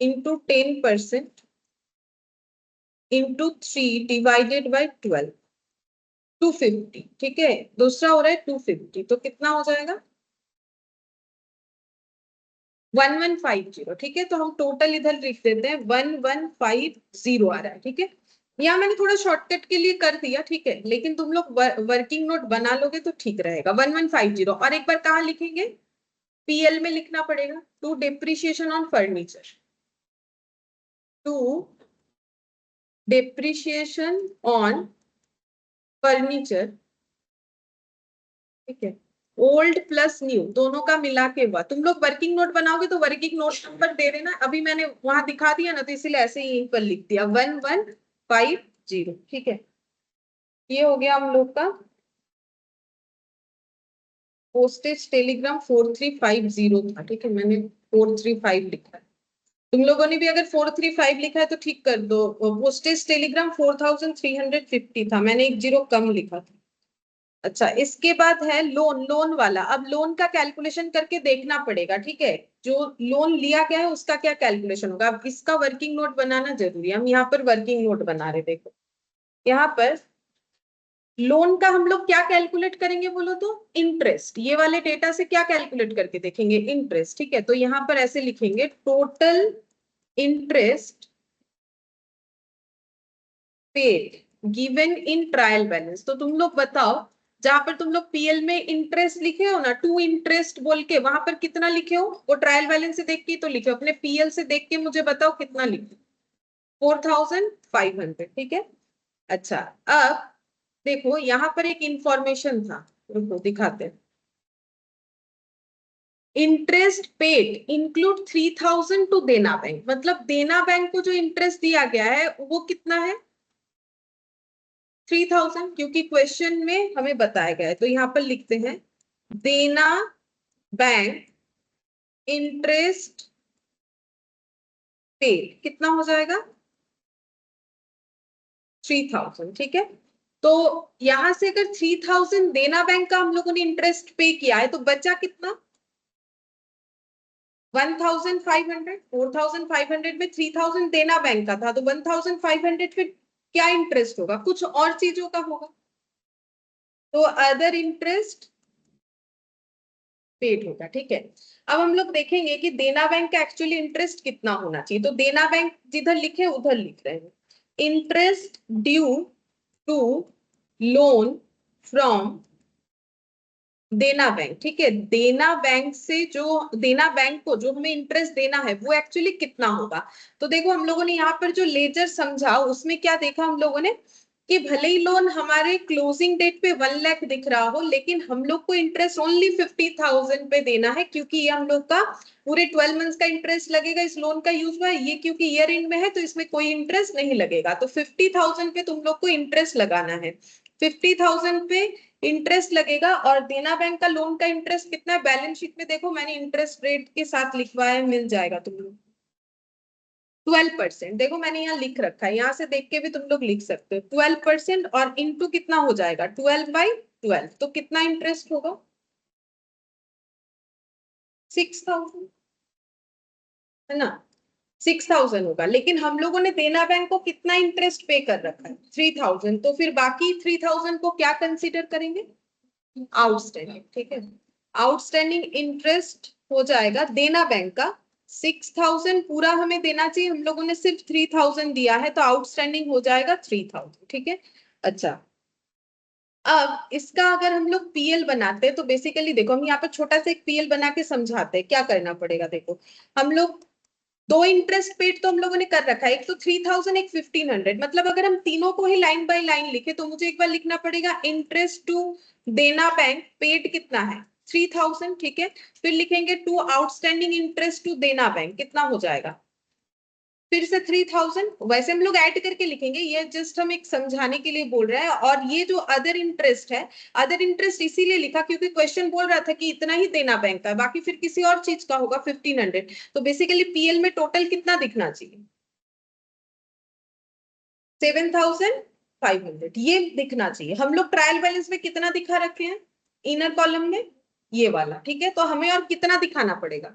S1: इंटू 10% इंटू 3/12 250। ठीक है, दूसरा हो रहा है 250, तो कितना हो जाएगा 1150। ठीक है, तो हम टोटल इधर लिख देते हैं 1150 आ रहा है। ठीक है, यहाँ मैंने थोड़ा शॉर्टकट के लिए कर दिया। ठीक है, लेकिन तुम लोग वर्किंग नोट बना लोगे तो ठीक रहेगा, 1150। और एक बार कहाँ लिखेंगे, पीएल में लिखना पड़ेगा to depreciation on furniture, to depreciation on furniture, ठीक है, ओल्ड प्लस न्यू दोनों का मिला के हुआ। तुम लोग वर्किंग नोट बनाओगे तो वर्किंग नोट नंबर दे देना, अभी मैंने वहां दिखा दिया ना, तो इसीलिए ऐसे ही यहीं पर लिख दिया 1150, ठीक है। ये हो गया हम लोग का पोस्टेज टेलीग्राम 4350 था, ठीक है, मैंने 435 लिखा है। तुम लोगों ने भी अगर 435 लिखा है तो ठीक कर दो। पोस्टेज टेलीग्राम 4350 था, मैंने एक जीरो कम लिखा था। अच्छा, इसके बाद है लोन, लोन वाला। अब लोन का कैलकुलेशन करके देखना पड़ेगा, ठीक है, जो लोन लिया गया है उसका क्या कैलकुलेशन होगा। अब इसका वर्किंग नोट बनाना जरूरी है, हम यहाँ पर वर्किंग नोट बना रहे। देखो यहाँ पर लोन का हम लोग क्या कैलकुलेट करेंगे बोलो तो, इंटरेस्ट। ये वाले डेटा से क्या कैलकुलेट करके देखेंगे, इंटरेस्ट, ठीक है। तो यहाँ पर ऐसे लिखेंगे total interest paid given in trial balance. तो तुम लोग बताओ, जहां पर तुम लोग पीएल में इंटरेस्ट लिखे हो ना, टू इंटरेस्ट बोल के, वहां पर कितना लिखे हो, वो ट्रायल बैलेंस से देख के तो लिखे हो, अपने पीएल से देख के मुझे बताओ कितना लिखे। 4500, ठीक है। अच्छा, अब देखो यहाँ पर एक इंफॉर्मेशन था, रुको दिखाते हैं। Interest paid include 3000 to Dena bank, मतलब देना बैंक को जो इंटरेस्ट दिया गया है वो कितना है, 3000, क्योंकि क्वेश्चन में हमें बताया गया है। तो यहाँ पर लिखते हैं देना बैंक इंटरेस्ट पेड कितना हो जाएगा, 3000, ठीक है। तो यहां से अगर 3000 देना बैंक का हम लोगों ने इंटरेस्ट पे किया है तो बचा कितना, 1500। 4500 में 3000 देना बैंक का था, तो 1500 फिर क्या इंटरेस्ट होगा, कुछ और चीजों का होगा, तो अदर इंटरेस्ट पेड होगा, ठीक है। अब हम लोग देखेंगे कि देना बैंक का एक्चुअली इंटरेस्ट कितना होना चाहिए। तो देना बैंक जिधर लिखे उधर लिख रहे हैं, interest due to loan from Dena bank, ठीक है। देना बैंक से जो, देना बैंक को जो हमें इंटरेस्ट देना है वो एक्चुअली कितना होगा। तो देखो हम लोगों ने यहाँ पर जो लेजर समझा उसमें क्या देखा हम लोगों ने, कि भले ही लोन हमारे क्लोजिंग डेट पे 1 लाख दिख रहा हो, लेकिन हम लोग को इंटरेस्ट ओनली 50,000 पे देना है, क्योंकि ये हम लोग का पूरे 12 मंथ्स का इंटरेस्ट लगेगा इस लोन का यूज हुआ है। ये क्योंकि ईयर एंड में है तो इसमें कोई इंटरेस्ट नहीं लगेगा, तो 50,000 पे तुम लोग को इंटरेस्ट लगाना है। 50,000 पे इंटरेस्ट लगेगा। और देना बैंक का लोन का इंटरेस्ट कितना है, बैलेंस शीट में देखो मैंने इंटरेस्ट रेट के साथ लिखवाया है, मिल जाएगा तुम लोग 12%। देखो मैंने यहाँ लिख रखा है, यहाँ से देख के भी तुम लोग लिख सकते हो 12%, और इंटू कितना हो जाएगा 12/12, तो कितना इंटरेस्ट होगा 6000, है ना, 6000 होगा। लेकिन हम लोगों ने देना बैंक को कितना इंटरेस्ट पे कर रखा है 3000, तो फिर बाकी 3000 को क्या कंसीडर करेंगे, आउटस्टैंडिंग, ठीक है। आउटस्टैंडिंग इंटरेस्ट हो जाएगा देना बैंक का 6000 पूरा हमें देना चाहिए, हम लोगों ने सिर्फ 3000 दिया है, तो आउटस्टैंडिंग हो जाएगा 3000, ठीक है। अच्छा, अब इसका अगर हम लोग पीएल बनाते हैं तो बेसिकली देखो हम यहाँ पर छोटा सा एक पीएल बना के समझाते हैं क्या करना पड़ेगा। देखो हम लोग दो इंटरेस्ट पेड तो हम लोगों ने कर रखा है, एक तो 3000 एक 1500, मतलब अगर हम तीनों को ही लाइन बाय लाइन लिखे तो मुझे एक बार लिखना पड़ेगा interest to Dena bank paid कितना है 3000, ठीक है। फिर लिखेंगे to outstanding interest to Dena bank कितना हो जाएगा, फिर से 3000। वैसे हम लोग ऐड करके लिखेंगे, ये जस्ट हम एक समझाने के लिए बोल रहे हैं। और ये जो अदर इंटरेस्ट है, अदर इंटरेस्ट इसीलिए लिखा क्योंकि क्वेश्चन बोल रहा था कि इतना ही देना बैंक का, बाकी फिर किसी और चीज का होगा 1500। तो बेसिकली पीएल में टोटल कितना दिखना चाहिए 7500, ये दिखना चाहिए। हम लोग ट्रायल बैलेंस में कितना दिखा रखे हैं इनर कॉलम में, ये वाला, ठीक है। तो हमें और कितना दिखाना पड़ेगा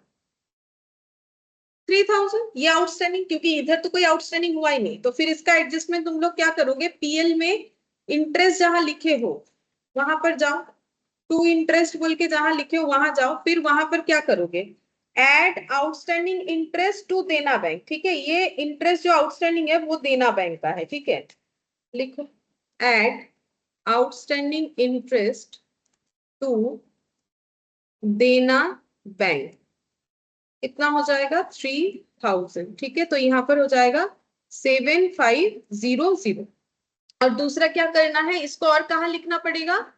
S1: 3000, ये आउटस्टैंडिंग, क्योंकि इधर तो कोई आउटस्टैंडिंग हुआ ही नहीं। तो फिर इसका एडजस्टमेंट तुम लोग क्या करोगे, पीएल में इंटरेस्ट जहां लिखे हो वहां पर जाओ, टू इंटरेस्ट बोल के जहां लिखे हो वहां जाओ, फिर वहां पर क्या करोगे, add outstanding interest to Dena bank, ठीक है। ये इंटरेस्ट जो आउटस्टैंडिंग है वो देना बैंक का है, ठीक है। लिखो add outstanding interest to Dena bank कितना हो जाएगा 3000, ठीक है। तो यहाँ पर हो जाएगा 7500। और दूसरा क्या करना है, इसको और कहाँ लिखना पड़ेगा?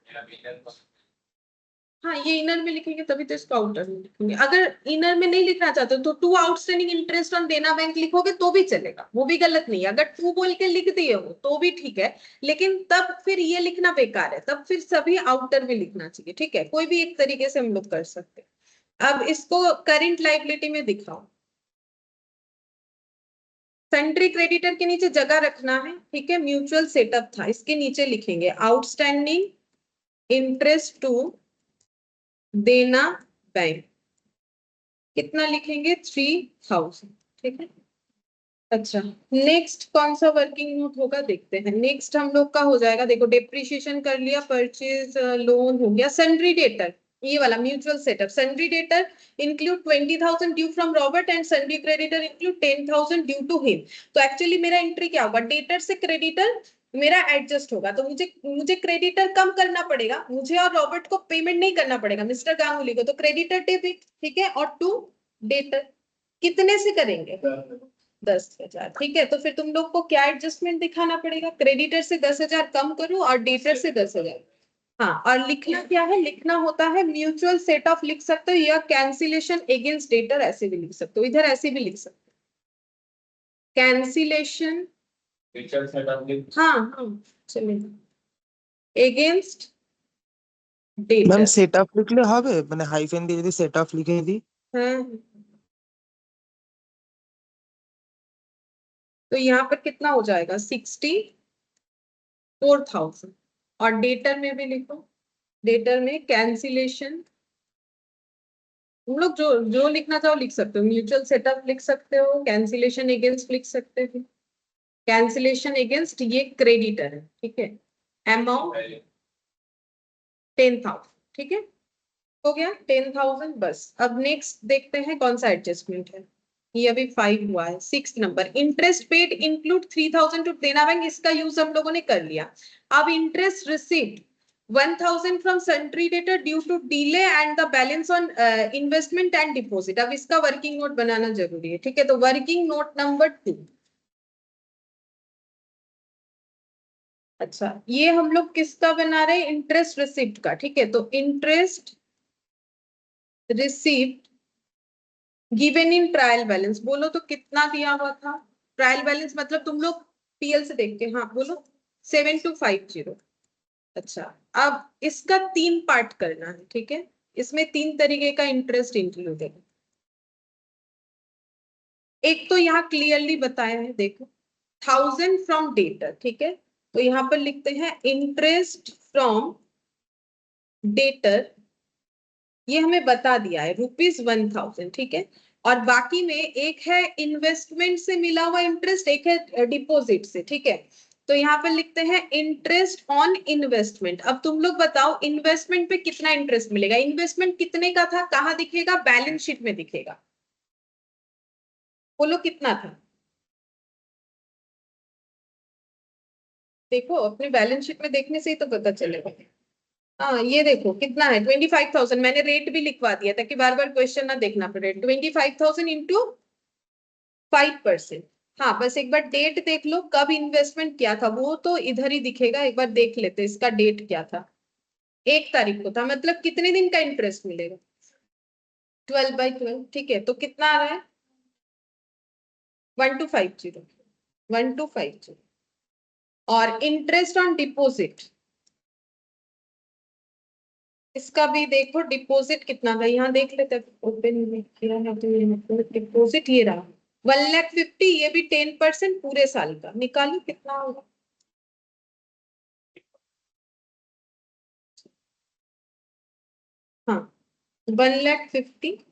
S1: हाँ, ये इनर में लिखेंगे तभी तो इसको आउटर में लिखेंगे। अगर इनर में नहीं लिखना चाहते तो टू आउटस्टैंडिंग इंटरेस्ट ऑन देना बैंक लिखोगे तो भी चलेगा, वो भी गलत नहीं है। अगर टू बोल के लिख दिए हो तो भी ठीक है, लेकिन तब फिर ये लिखना बेकार है, तब फिर सभी आउटर में लिखना चाहिए, ठीक है। कोई भी एक तरीके से हम लोग कर सकते हैं। अब इसको करेंट लायबिलिटी में दिखाओ। सेंट्री क्रेडिटर के नीचे जगह रखना है, ठीक है। म्यूचुअल सेटअप था, इसके नीचे लिखेंगे outstanding interest to Dena bank. कितना लिखेंगे? 3000, ठीक है। अच्छा, नेक्स्ट कौन सा वर्किंग नोट होगा देखते हैं। नेक्स्ट हम लोग का हो जाएगा, देखो डेप्रिसिएशन कर लिया, परचेज लोन हो गया, सन्ड्री डेटर, ये वाला mutual setup. Sundry debtor include 20,000 due from Robert and sundry creditor include 10,000 due to him. तो एक्चुअली मेरा एंट्री क्या होगा, डेटर से क्रेडिटर मेरा एडजस्ट होगा, तो मुझे क्रेडिटर कम करना पड़ेगा, मुझे और रॉबर्ट को पेमेंट नहीं करना पड़ेगा, मिस्टर गांगुली को। तो क्रेडिटर डेबिट, ठीक है, और टू डेटर कितने से करेंगे? 10,000, ठीक है। तो फिर तुम लोग को क्या एडजस्टमेंट दिखाना पड़ेगा, क्रेडिटर से 10,000 कम करो और डेटर से 10,000। हाँ, और लिखना क्या है, लिखना होता है म्यूचुअल सेट ऑफ लिख सकते हो, या कैंसिलेशन अगेंस्ट डेटर ऐसे भी लिख सकते हो, इधर ऐसे भी लिख सकते हो, कैंसिलेशन। हाँ हाँ, चलेगा, अगेंस्ट
S2: मैम
S1: डेटर।
S2: সেটআপ লিখলে হবে, মানে হাইফেন দিয়ে যদি সেটআপ লিখে দিই?
S1: हाँ, तो यहाँ पर कितना हो जाएगा 64,000। और डेटर में भी लिखो, डेटर में कैंसिलेशन, तुम लोग जो जो लिखना चाहो लिख सकते हो, म्यूचुअल सेटअप लिख सकते हो, कैंसिलेशन अगेंस्ट लिख सकते हो। कैंसिलेशन अगेंस्ट ये क्रेडिटर है, ठीक है, अमाउंट 10,000, ठीक है, हो गया 10,000 बस। अब नेक्स्ट देखते हैं कौन सा एडजस्टमेंट है, ये अभी 5 हुआ है। 6 number, interest paid include 3,000 to Dena bank, इसका यूज हम लोगों ने कर लिया। अब interest received 1,000 from sundry debtor due to delay and the balance on investment and deposit. अब इसका वर्किंग नोट बनाना जरूरी है, ठीक है। तो वर्किंग नोट नंबर 2, अच्छा ये हम लोग किसका बना रहे हैं, इंटरेस्ट रिसिप्ट का, ठीक है। तो interest receipt given in trial balance, बोलो तो कितना दिया हुआ था ट्रायल बैलेंस, मतलब तुम लोग पीएल से देख के, हाँ बोलो 7250। अच्छा, अब इसका 3 पार्ट करना है, ठीक है। इसमें 3 तरीके का इंटरेस्ट इंक्लूड है। एक तो यहाँ क्लियरली बताया है, देखो 1000 फ्रॉम डेटर, ठीक है। तो यहाँ पर लिखते हैं इंटरेस्ट फ्रॉम डेटर, ये हमें बता दिया है ₹1,000, ठीक है। और बाकी में एक है इन्वेस्टमेंट से मिला हुआ इंटरेस्ट, एक है डिपॉजिट से, ठीक है। तो यहाँ पर लिखते हैं इंटरेस्ट ऑन इन्वेस्टमेंट। अब तुम लोग बताओ इन्वेस्टमेंट पे कितना इंटरेस्ट मिलेगा, इन्वेस्टमेंट कितने का था, कहाँ दिखेगा, बैलेंस शीट में दिखेगा, बोलो कितना था। देखो अपने बैलेंस शीट में देखने से ही तो पता चलेगा। हाँ, ये देखो कितना है 25,000, मैंने रेट भी लिखवा दिया ताकि बार बार क्वेश्चन ना देखना पड़े। 25,000 इंटू 5%। हाँ, बस एक बार डेट देख लो कब इन्वेस्टमेंट किया था, वो तो इधर ही दिखेगा, एक बार देख लेते इसका डेट क्या था। 1 तारीख को था, मतलब कितने दिन का इंटरेस्ट मिलेगा, 12/12, ठीक है। तो कितना आ रहा है 1250, 1250। और इंटरेस्ट ऑन डिपॉजिट, इसका भी देखो डिपॉजिट कितना था, यहाँ देख लेते, ओपन किया है तो डिपॉजिट ये रहा 1,50,000, ये भी 10% पूरे साल का, निकालो कितना होगा। हाँ, 1,50,000,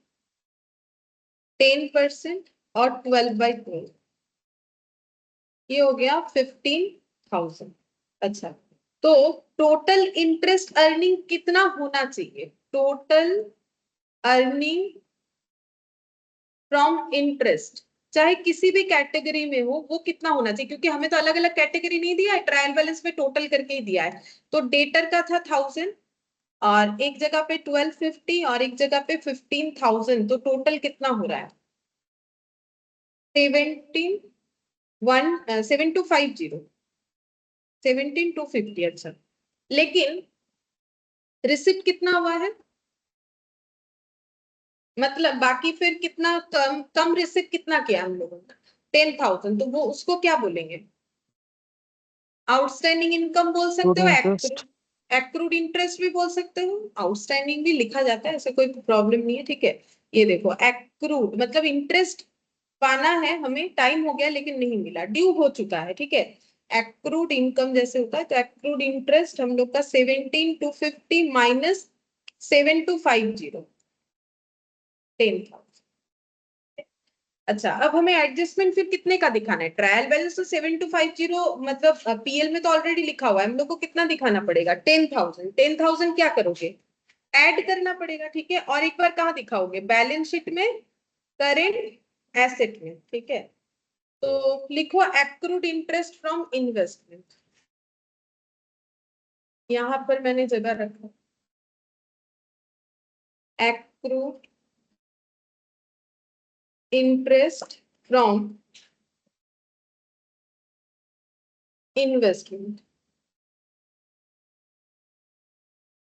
S1: 10% और 12/12, ये हो गया 15,000। अच्छा, तो टोटल इंटरेस्ट अर्निंग कितना होना चाहिए, टोटल अर्निंग फ्रॉम इंटरेस्ट चाहे किसी भी कैटेगरी में हो वो कितना होना चाहिए, क्योंकि हमें तो अलग अलग कैटेगरी नहीं दिया है, ट्रायल बैलेंस में टोटल करके ही दिया है। तो डेटर का था 1000, और एक जगह पे 1250 और एक जगह पे 15,000, तो टोटल कितना हो रहा है? 7250, 17250। अच्छा, लेकिन रिसिप्ट कितना हुआ है? मतलब बाकी फिर कितना कम कम रिसिप्ट कितना किया हम लोगों ने? 10,000, तो वो उसको क्या बोलेंगे? आउटस्टैंडिंग इनकम बोल सकते हो,
S2: इंटरेस्ट।
S1: एक्रूड इंटरेस्ट भी बोल सकते हो, आउटस्टैंडिंग भी लिखा जाता है, ऐसे कोई प्रॉब्लम नहीं है। ठीक है, ये देखो एक्रूड मतलब इंटरेस्ट पाना है हमें, टाइम हो गया लेकिन नहीं मिला, ड्यू हो चुका है। ठीक है, एक्रूड इनकम जैसे होता है, तो एक्रूड इंटरेस्ट हम लोग का 17,250 माइनस 7,250, 10,000। अच्छा, अब हमें एडजस्टमेंट फिर कितने का दिखाना है? ट्रायल बैलेंस तो 7,250 मतलब पीएल में तो ऑलरेडी लिखा हुआ है, हम लोग को कितना दिखाना पड़ेगा? 10,000। 10,000 क्या करोगे? ऐड करना पड़ेगा। ठीक है, और एक बार कहाँ दिखाओगे? बैलेंस शीट में, करेंट एसेट में। ठीक है, तो लिखो एक्रूड इंटरेस्ट फ्रॉम इन्वेस्टमेंट, यहां पर मैंने जगह रखा एक्रूड इंटरेस्ट फ्रॉम इन्वेस्टमेंट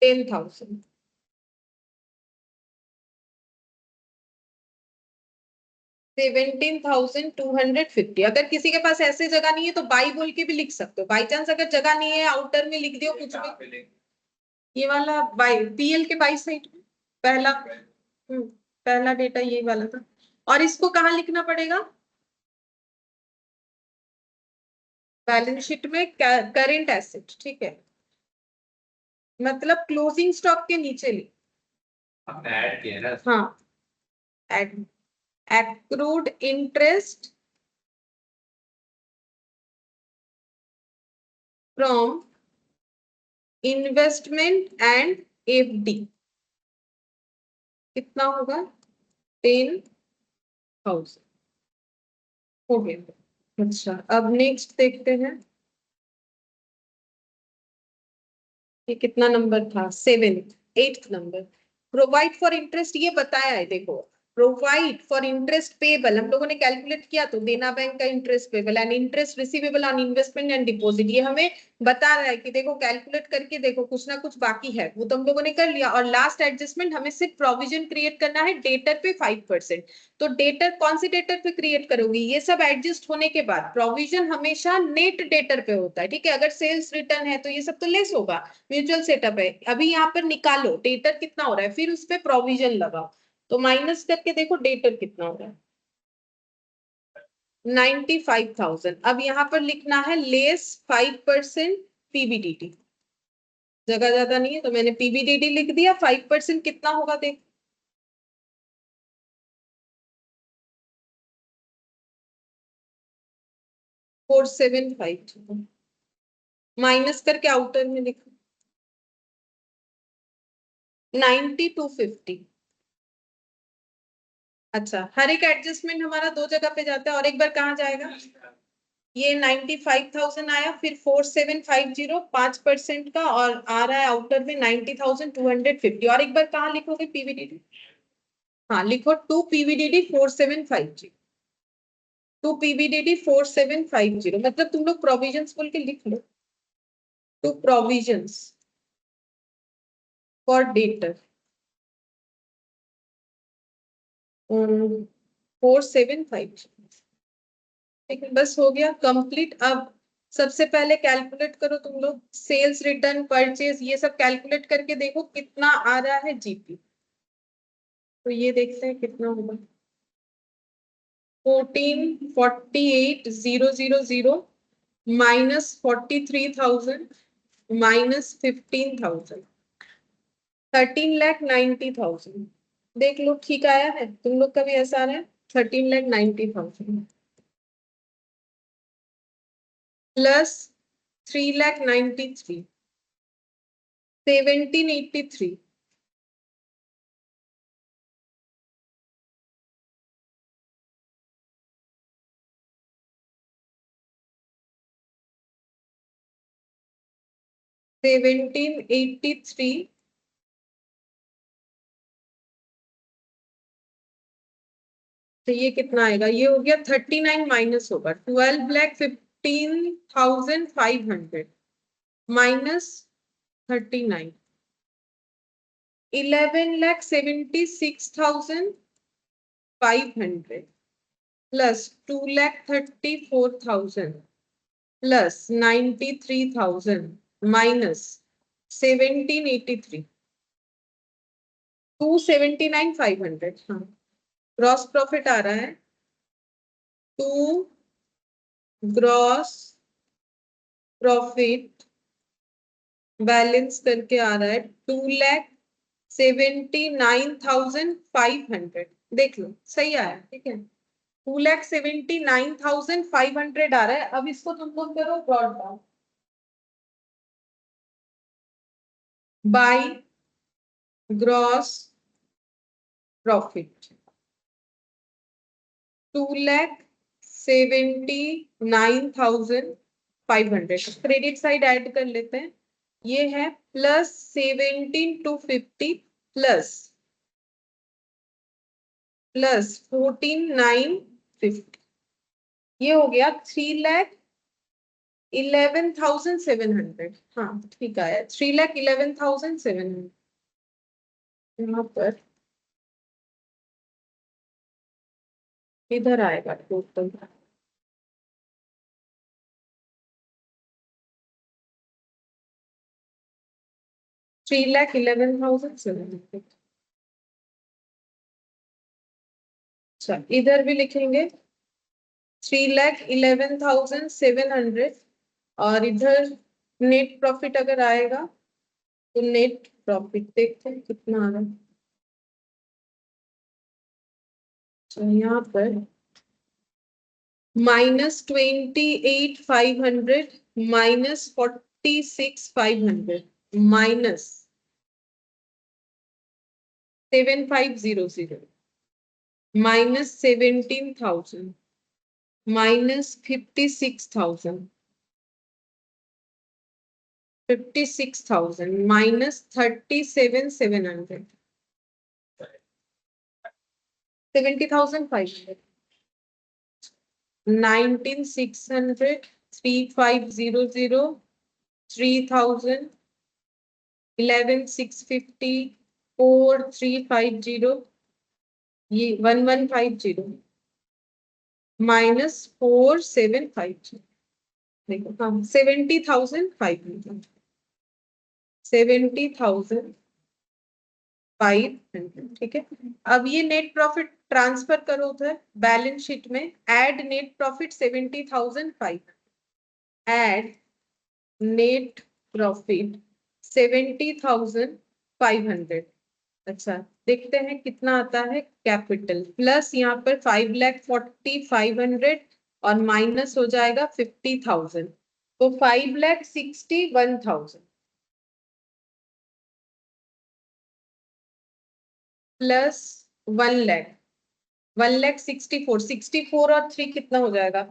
S1: 10,000। 17,250। अगर किसी के पास ऐसे जगह नहीं है तो बाई बोल के भी लिख सकते हो, बाई चांस अगर जगह नहीं है आउटर में लिख दियो कुछ भी। ये वाला बाई पीएल के बाई साइड में पहला, पहला डेटा ये वाला था। और इसको कहाँ लिखना पड़ेगा? बैलेंस शीट में करेंट एसेट। ठीक है, मतलब क्लोजिंग स्टॉक के नीचे लिख।
S3: हमने ऐड किया ना।
S1: हाँ, accrued interest from investment and FD कितना होगा? 10,000 हो गया। अच्छा, अब नेक्स्ट देखते हैं, ये कितना नंबर था? 7th, 8th number. Provide for interest, ये बताया है देखो, प्रोवाइड फॉर इंटरेस्ट पेबल हम लोगों ने कैलकुलेट किया, तो देना बैंक का interest payable and interest receivable on investment and deposit, ये हमें बता रहा है कि देखो कैलकुलेट करके देखो कुछ ना कुछ बाकी है, वो तो हम लोगों ने कर लिया। और लास्ट एडजस्टमेंट हमें सिर्फ प्रोविजन क्रिएट करना है डेटर पे 5%। तो डेटर कौन सी डेटर पे क्रिएट करोगी? ये सब एडजस्ट होने के बाद प्रोविजन हमेशा नेट डेटर पे होता है। ठीक है, अगर सेल्स रिटर्न है तो ये सब तो लेस होगा, म्यूचुअल सेटअप है। अभी यहाँ पर निकालो डेटर कितना हो रहा है, फिर उस पर प्रोविजन लगाओ, तो माइनस करके देखो डेटर कितना हो रहा है, 95,000। अब यहाँ पर लिखना है लेस 5% पीबीडीटी, जगह ज्यादा नहीं है तो मैंने पीबीडीटी लिख दिया। 5% कितना होगा देख, 4,750 माइनस करके आउटर में लिखो 9,250। अच्छा, हर एक एडजस्टमेंट हमारा दो जगह पे जाता है, और एक बार कहाँ जाएगा? ये 95,000 आया, फिर 4,750 5% का, और आ रहा है आउटर में 90,250। और एक बार कहाँ लिखोगे पीवीडीडी? हाँ लिखो, टू पीवीडीडी 4,750, टू पीवीडीडी 4,750, मतलब तुम लोग प्रोविजंस बोल के लिख लो, टू प्रोविजंस फॉर डेटर 4,750। ठीक है, बस हो गया कंप्लीट। अब सबसे पहले कैलकुलेट करो तुम लोग, सेल्स रिटर्न परचेज ये सब कैलकुलेट करके देखो कितना आ रहा है जीपी। तो ये देखते हैं कितना होगा, 14,48,000 माइनस 43,000 माइनस 15,000, 13,90,000। देख लो ठीक आया है? तुम लोग का भी ऐसा आ रहा है? 13,90,000 प्लस 3,93, 1,783, तो ये कितना आएगा, ये हो गया 39 माइनस होगा 12,15,500 माइनस 39 11,76,500 प्लस 2,34,000 प्लस 93,000 माइनस 1,783 279,500। हाँ, ग्रॉस प्रॉफिट आ रहा है, टू ग्रॉस प्रॉफिट बैलेंस करके आ रहा है 2,79,500। देख लो सही आया, ठीक है, 2,79,500 आ रहा है। अब इसको तुम लोग करो brought down by gross profit 2,79,500। Credit side add कर लेते हैं, ये है प्लस 17,250 प्लस 14,950, ये हो गया 3,11,700। हाँ ठीक आया, 3,11,700। यहाँ पर इधर आएगा टोटल 3,11,700। अच्छा, इधर भी लिखेंगे 3,11,700 और इधर नेट प्रॉफिट अगर आएगा तो नेट प्रॉफिट देखते हैं कितना आ रहा है। तो यहाँ पर -28,500 -46,500 माइनस 7,500 माइनस 17,000 माइनस 56,000 माइनस 37,700 70,500 19,600 3,500 3,000 11,650 4,350 ये 1,150 माइनस 4,750। देखो हाँ 70,500 70,500, ठीक है। अब ये नेट प्रॉफिट ट्रांसफर करो उधर बैलेंस शीट में, add net profit 70,500 add net profit 70,500। अच्छा देखते हैं कितना आता है, कैपिटल प्लस यहाँ पर 5,40,500 और माइनस हो जाएगा 50,000 तो 5,61,000 प्लस 1,00,000 1,64,64 और 3 कितना हो जाएगा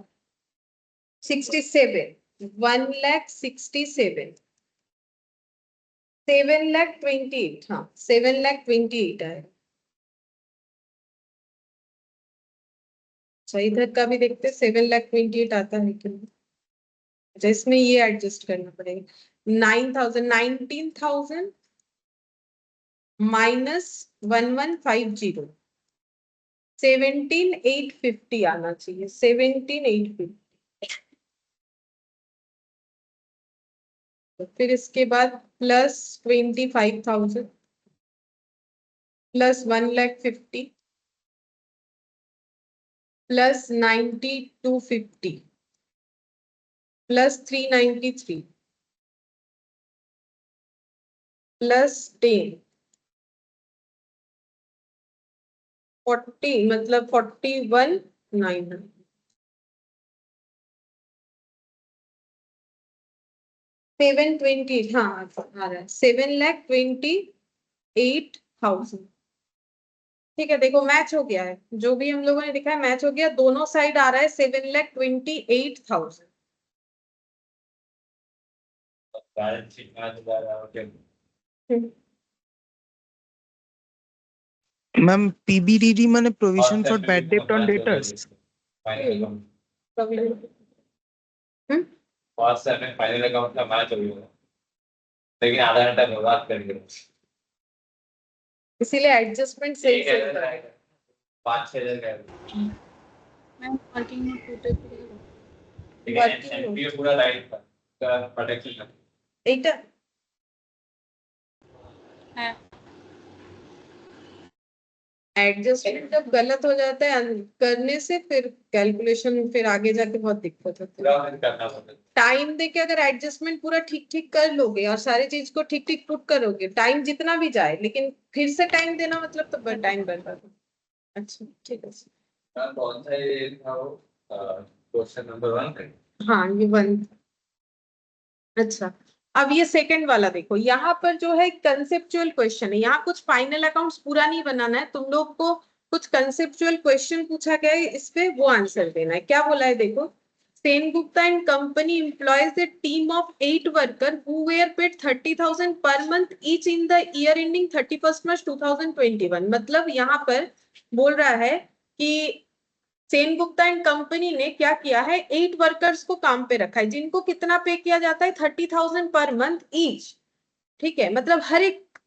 S1: 67 1,67 7,28 हाँ 7,28 है। अच्छा इधर का भी देखते 7,28 आता है कि नहीं। अच्छा इसमें ये एडजस्ट करना पड़ेगा 19,000 माइनस 1,150 17,850 आना चाहिए 17,850। फिर इसके बाद plus 25,000 plus 1,50,000 plus 90,250 plus 393 plus 10 40 मतलब 41,900 728 हाँ आ रहा है 7,28,000। ठीक है देखो मैच हो गया है, जो भी हम लोगों ने लिखा है मैच हो गया, दोनों साइड आ रहा है 7,28,000।
S3: बैलेंस शीट में आ जाएगा।
S2: मैम पीबीडीडी माने provision
S3: First
S2: for
S3: step
S2: bad
S3: में
S2: डेट ऑन
S3: भी
S2: डेटर्स।
S3: फाइनल अकाउंट,
S1: हम्म,
S3: फर्स्ट स्टेप में फाइनल अकाउंट का मैच होगा, लेकिन आधा घंटा बर्बाद करेंगे।
S1: इसीलिए एडजस्टमेंट सही से होता है।
S3: 5-6 दिन का
S1: मैं वर्किंग में टूटे
S3: एनपीए पूरा राइट का प्रोटेक्शन
S1: এইটা
S4: है।
S1: एडजस्टमेंट जब गलत हो जाता है करने से, फिर कैलकुलेशन फिर आगे जाके बहुत दिक्कत होती है।
S3: पूरा करना पड़ता है।
S1: टाइम दे के अगर एडजस्टमेंट पूरा ठीक ठीक कर लोगे और सारी चीज को ठीक ठीक पुट करोगे, टाइम जितना भी जाए, लेकिन फिर से टाइम देना मतलब तो टाइम बर्बाद। अच्छा ठीक है।
S3: कौन सा ये था वो क्वेश्चन नंबर 1?
S1: हाँ ये 1। अच्छा अब ये सेकंड वाला देखो, यहाँ पर जो है कंसेप्चुअल क्वेश्चन है। यहाँ कुछ फाइनल अकाउंट्स पूरा नहीं बनाना है तुम लोग को, कुछ कंसेप्चुअल क्वेश्चन पूछा गया है, इस पे वो आंसर देना है। क्या बोला है देखो, Sengupta and company employees a team of 8 workers who were paid 30,000 per month each in the year ending 31st March 2021। मतलब यहाँ पर बोल रहा है कि सेनगुप्ता एंड कंपनी ने क्या किया है, 8 वर्कर्स को काम पे रखा है, जिनको कितना पे किया जाता है 30,000 पर मंथ ईच। ठीक है, मतलब हर एक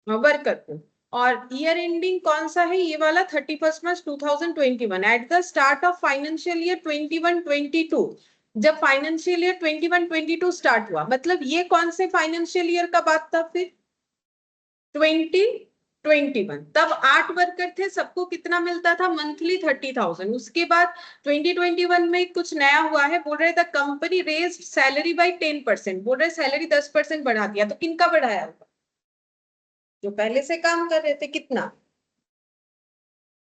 S1: वर्कर को। और ईयर एंडिंग कौन सा है, ये वाला 31 मार्च 2021 at the start of financial year 21-22। जब फाइनेंशियल ईयर 21-22 स्टार्ट हुआ, मतलब ये कौन से फाइनेंशियल ईयर का बात था, फिर 2021। तब 8 वर्कर थे, सबको कितना मिलता था मंथली 30,000। उसके बाद 2021 में कुछ नया हुआ है, बोल रहे the company raised salary by 10%। बोल रहे सैलरी 10% बढ़ा दिया, तो किनका बढ़ाया होगा, जो पहले से काम कर रहे थे। कितना,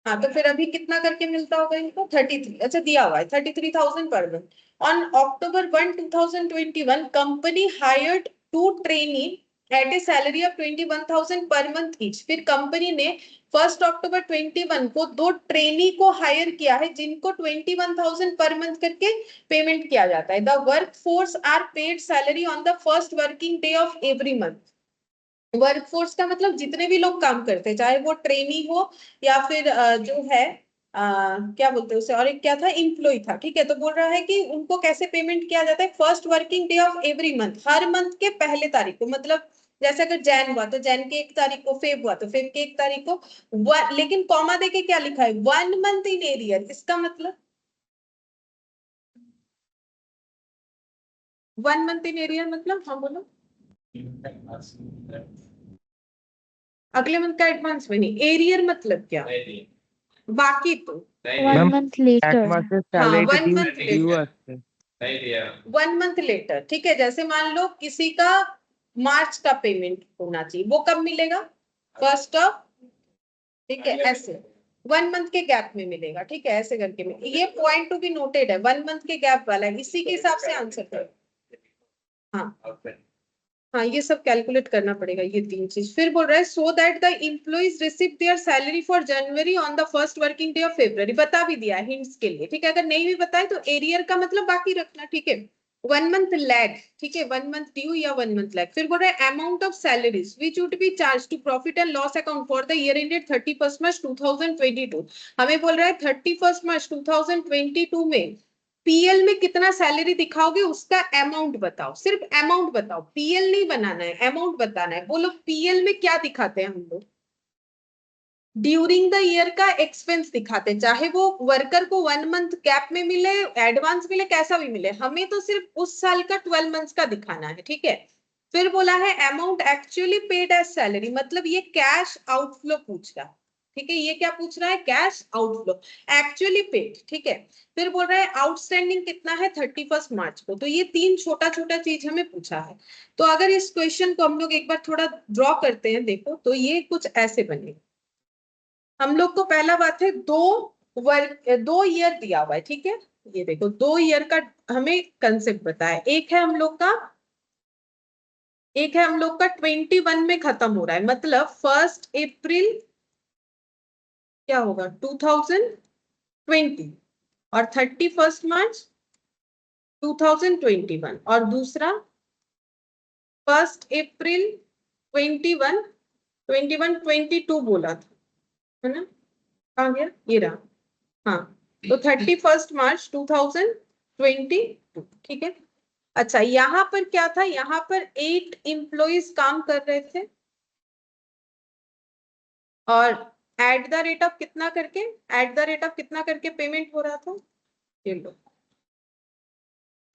S1: हाँ तो फिर अभी कितना करके मिलता होगा इनको, 33। अच्छा दिया हुआ है 33,000 per month. On October 1, 2021 company hired 2 trainee at a salary of 21,000 per month each. फिर कंपनी ने 1 October 21 को 2 ट्रेनी को हायर किया है, जिनको 21,000 पर मंथ करके पेमेंट किया जाता है। The workforce are paid salary on the first working day of every month. Workforce का मतलब जितने भी लोग काम करते हैं, चाहे वो ट्रेनी हो या फिर जो है क्या बोलते हैं उसे, और एक क्या था, एम्प्लॉय था। ठीक है, तो बोल रहा है कि उनको कैसे पेमेंट किया जाता है, first working day of every month, her month के पहले तारीख को। मतलब जैसे अगर जैन हुआ तो जैन के 1 तारीख को, फेब हुआ तो फेब के 1 तारीख को। लेकिन कॉमा देके क्या लिखा है, 1 मंथ इन एरियर। इसका मतलब 1 मंथ इन एरियर मतलब, हाँ बोलो, अगले मंथ का एडवांस में नहीं। एरियर मतलब क्या, बाकी तो
S4: वन मंथ लेटर।
S1: हाँ
S2: salary
S1: 1
S2: due
S1: month
S2: due
S1: later,
S2: आते
S1: 1 मंथ लेटर। ठीक है, जैसे मान लो किसी का मार्च का पेमेंट होना चाहिए, वो कब मिलेगा, 1 ऑफ, ठीक है ऐसे 1 मंथ के गैप में मिलेगा। ठीक है, ऐसे करके ये पॉइंट टू बी नोटेड है, 1 मंथ के गैप वाला है, इसी के हिसाब से आंसर करो। हाँ हाँ ये सब कैलकुलेट करना पड़ेगा, ये 3 चीज। फिर बोल रहा है so that the employees receive there salary for January on the first working day of February. बता भी दिया हिंट्स के लिए। ठीक है, अगर नहीं भी बताए तो एरियर का मतलब बाकी रखना। ठीक है, 1 मंथ लैग, ठीक है 1 मंथ ड्यू या 1 मंथ लैग। फिर बोल रहा है amount of salaries which would be charge to profit and loss account for the year ended 31 March 2022। हमें बोल रहा है 31 मार्च 2022 में पीएल में कितना सैलरी दिखाओगे, उसका अमाउंट बताओ, सिर्फ अमाउंट बताओ, पीएल नहीं बनाना है, अमाउंट बताना है। बोलो पीएल में क्या दिखाते हैं हम लोग, ड्यूरिंग द ईयर का एक्सपेंस दिखाते हैं, चाहे वो वर्कर को 1 मंथ गैप में मिले, एडवांस मिले, कैसा भी मिले, हमें तो सिर्फ उस साल का 12 मंथ्स का दिखाना है। ठीक है, फिर बोला है amount actually paid as salary, मतलब ये कैश आउटफ्लो पूछ रहा है। ठीक है, ये क्या पूछ रहा है, कैश आउटफ्लो, एक्चुअली पेड। ठीक है, फिर बोल रहा है आउटस्टैंडिंग कितना है 31 मार्च को। तो ये 3 छोटा छोटा चीज हमें पूछा है। तो अगर इस क्वेश्चन को हम लोग एक बार थोड़ा ड्रॉ करते हैं, देखो तो ये कुछ ऐसे बनेगा। हम लोग को पहला बात है 2 ईयर दिया हुआ है। ठीक है, ये देखो 2 ईयर का हमें कंसेप्ट बताया। एक है हम लोग का 21 में खत्म हो रहा है, मतलब 1 अप्रैल क्या होगा 2020, और 31 मार्च 2021, और दूसरा 1 अप्रैल 22 बोला था। है ना, कहाँ गया, ये रहा, हाँ, तो 31 मार्च 2022, ठीक है। अच्छा, यहाँ पर क्या था, यहाँ पर 8 एम्प्लॉइज काम कर रहे थे और एट द रेट ऑफ कितना करके, एट द रेट ऑफ कितना करके पेमेंट हो रहा था, ये लो,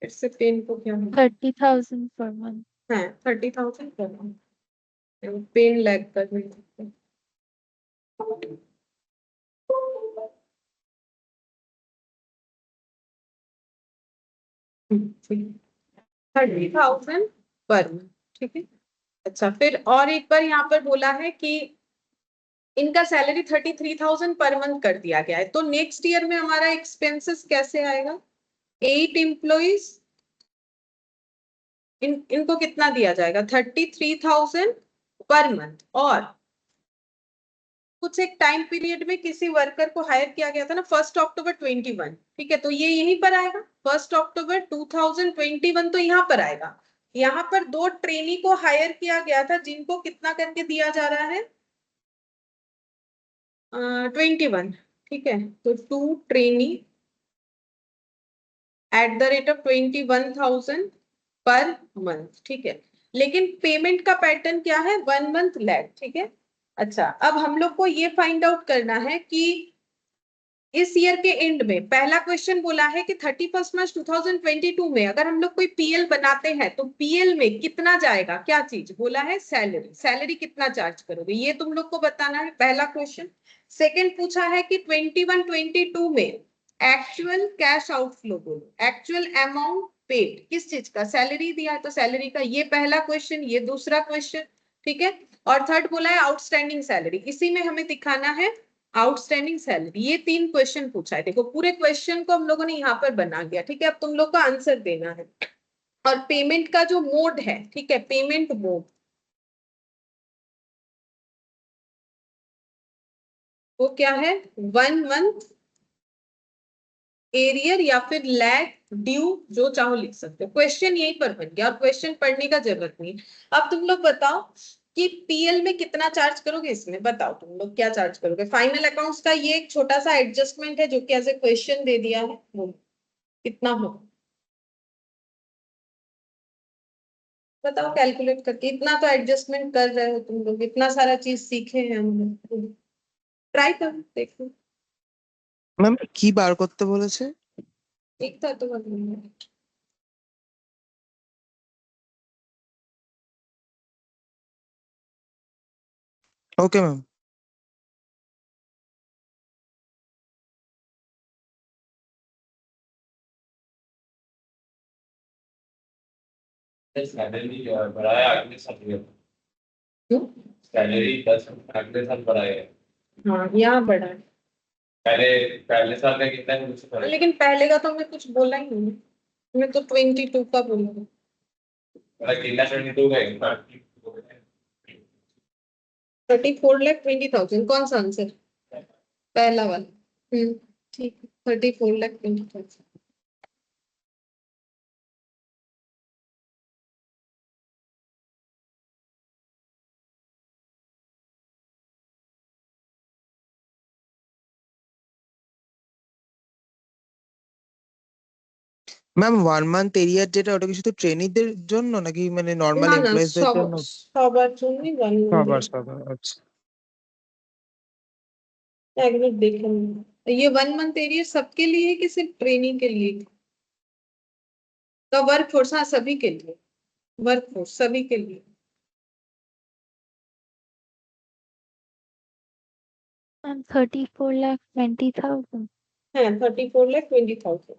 S1: इससे पेन को क्या है,
S4: 30,000 per month.
S1: हाँ 30,000 कर रहा, पेन लैग कर रही है। 30,000 पर मंथ, ठीक है। अच्छा, फिर और एक बार यहाँ पर बोला है कि इनका सैलरी 33,000 पर मंथ कर दिया गया है, तो नेक्स्ट ईयर में हमारा एक्सपेंसेस कैसे आएगा, 8 एम्प्लॉइज, इनको कितना दिया जाएगा, 33,000 पर मंथ, और कुछ एक टाइम पीरियड में किसी वर्कर को हायर किया गया था ना, 1 अक्टूबर 21, ठीक है, तो ये यहीं पर आएगा, 1 अक्टूबर 2021, तो यहाँ पर आएगा। यहाँ पर 2 ट्रेनी को हायर किया गया था जिनको कितना करके दिया जा रहा है, 21, ठीक है, तो 2 trainee at the rate of 21,000 per month, ठीक है, लेकिन पेमेंट का पैटर्न क्या है, 1 मंथ लैग, ठीक है। अच्छा, अब हम लोग को ये फाइंड आउट करना है कि इस ईयर के एंड में, पहला क्वेश्चन बोला है कि 31 मार्च 2022 में अगर हम लोग कोई पीएल बनाते हैं तो पीएल में कितना जाएगा, क्या चीज बोला है, सैलरी, सैलरी कितना चार्ज करोगे, ये तुम लोग को बताना है, पहला क्वेश्चन। सेकंड पूछा है कि 21-22 में एक्चुअल कैश आउटफ्लो बोलो, एक्चुअल अमाउंट पेड, किस चीज का, सैलरी दिया है तो सैलरी का, ये पहला क्वेश्चन, ये दूसरा क्वेश्चन, ठीक है। और थर्ड बोला है आउटस्टैंडिंग सैलरी, इसी में हमें दिखाना है आउटस्टैंडिंग सैलरी, ये 3 क्वेश्चन पूछा है, देखो पूरे क्वेश्चन को हम लोगों ने यहाँ पर बना दिया, ठीक है। अब तुम लोग को आंसर देना है, और पेमेंट का जो मोड है, ठीक है, पेमेंट मोड वो क्या है, 1 मंथ एरियर या फिर लैग ड्यू, जो चाहो लिख सकते हो, क्वेश्चन यहीं पर बन गया और क्वेश्चन पढ़ने का जरूरत नहीं। अब तुम लोग बताओ कि पीएल में कितना चार्ज करोगे, इसमें बताओ तुम लोग क्या चार्ज करोगे, फाइनल अकाउंट्स का ये एक छोटा सा एडजस्टमेंट है जो कि एज ए क्वेश्चन दे दिया है, वो कितना हो, बताओ कैलकुलेट करके, इतना तो एडजस्टमेंट कर रहे हो तुम लोग, इतना सारा चीज सीखे हैं हम लोग, ट्राई करो देखो,
S2: ম্যাম কি বার করতে বলেছে?
S1: एक था तो बताऊंगा।
S2: Okay ma'am.
S3: सैलरी बढ़ाया अगले साल, सैलरी 10 अगले साल बढ़ाया,
S1: हाँ यहाँ बढ़ा है,
S3: पहले पहले साल का कितना है मुझे पता
S1: लेकिन पहले का तो मैं कुछ बोला ही नहीं, मैं तो 22 का बोला,
S3: है, कितना 22 का है,
S1: 34,20,000, कौन सा आंसर, पहला वाला, ठीक है, 34,20,000।
S2: ম্যাম 1 মান্থ এরিয়ার যেটা, ওটা কি শুধু ট্রেনিদের জন্য নাকি মানে নর্মাল
S1: না না,
S2: এমপ্লয়িজদের জন্য?
S1: সবার জন্যই
S2: সবার সবার, আচ্ছা।
S1: एक मिनट देख लूंगी, ये 1 मंथ एरिया सबके लिए है कि सिर्फ ट्रेनिंग के लिए, का वर्क फोर्स, हाँ सभी के लिए, वर्क फोर्स सभी के लिए,
S4: And 34,20,000.
S1: है 34,20,000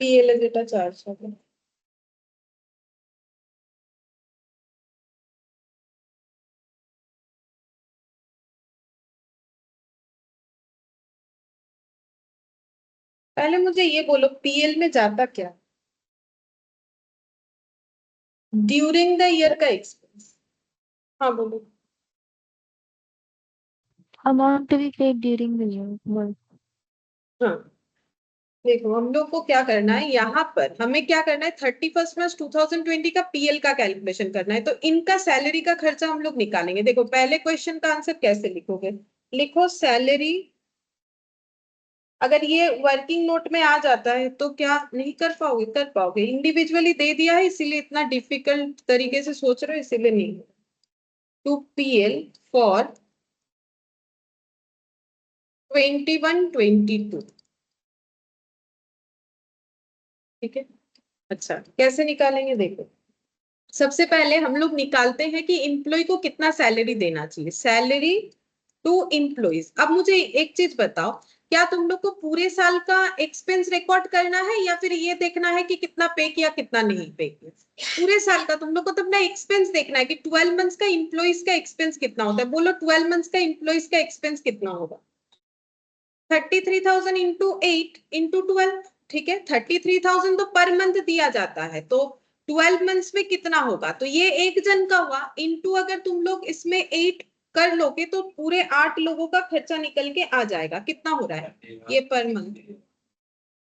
S1: पीएल जेटा चार्ज है। पहले मुझे ये बोलो पीएल में जाता क्या, ड्यूरिंग द ईयर का एक्सपेंस, हाँ बोलो,
S4: Amount to be paid during the year. Work.
S1: हाँ देखो हम लोग को क्या करना है, यहाँ पर हमें क्या करना है, 31 मार्च 2020 का पीएल का कैलकुलेशन करना है, तो इनका सैलरी का खर्चा हम लोग निकालेंगे। देखो पहले क्वेश्चन का आंसर कैसे लिखोगे, लिखो सैलरी। अगर ये वर्किंग नोट में आ जाता है तो क्या नहीं कर पाओगे? कर पाओगे। इंडिविजुअली दे दिया है इसीलिए इतना डिफिकल्ट तरीके से सोच रहे हो, इसीलिए नहीं। To PL for 21-22। ठीक है। अच्छा, कैसे निकालेंगे देखो। सबसे पहले हम लोग निकालते हैं कि एम्प्लॉय को कितना सैलरी देना चाहिए। Salary to employees. अब मुझे एक चीज बताओ, क्या तुम लोग को पूरे साल का एक्सपेंस रिकॉर्ड करना है या फिर ये देखना है कि कितना पे किया कितना नहीं पे किया? पूरे साल का तुम लोग को तो अपना एक्सपेंस देखना है कि 12 मंथ्स का एम्प्लॉइज का एक्सपेंस कितना होता है। बोलो 12 मंथ्स का एम्प्लॉइज का एक्सपेंस कितना होगा? 33,000 इंटू 8 इंटू 12। ठीक है, 33,000 तो पर मंथ दिया जाता है, तो 12 मंथ्स में कितना होगा? तो ये एक जन का हुआ, इंटू अगर तुम लोग इसमें 8 कर लोगे तो पूरे 8 लोगों का खर्चा निकल के आ जाएगा। कितना हो रहा है ये पर मंथ?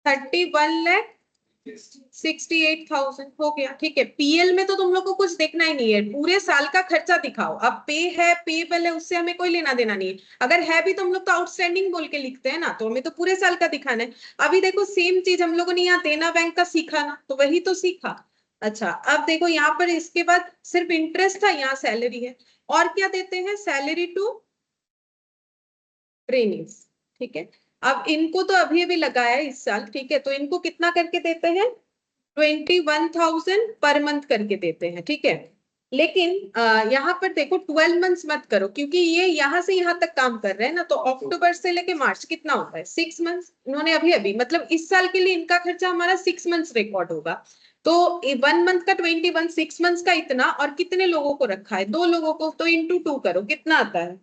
S1: 31,68,000 हो गया। ठीक है, पीएल में तो तुम लोग को कुछ देखना ही नहीं है, पूरे साल का खर्चा दिखाओ। अब पे है पेबल है उससे हमें कोई लेना देना नहीं है। अगर है भी तो हम लोग तो आउटस्टैंडिंग बोल के लिखते हैं ना, तो हमें तो पूरे साल का दिखाना है। अभी देखो सेम चीज हम लोगों ने यहाँ देना बैंक का सीखा ना, तो वही तो सीखा। अच्छा, अब देखो यहाँ पर इसके बाद सिर्फ इंटरेस्ट था, यहाँ सैलरी है। और क्या देते हैं? Salary to trainings. ठीक है, अब इनको तो अभी अभी लगाया है इस साल। ठीक है, तो इनको कितना करके देते हैं? 21,000 पर मंथ करके देते हैं। ठीक है, लेकिन यहाँ पर देखो 12 मंथ्स मत करो, क्योंकि ये यहाँ से यहाँ तक काम कर रहे हैं ना, तो अक्टूबर से लेके मार्च कितना होता है? 6 मंथ्स। इन्होंने अभी अभी मतलब इस साल के लिए इनका खर्चा हमारा 6 मंथ्स रिकॉर्ड होगा। तो 1 मंथ का 21, 6 मंथ्स का इतना, और कितने लोगों को रखा है? 2 लोगों को, तो इंटू 2 करो, कितना आता है?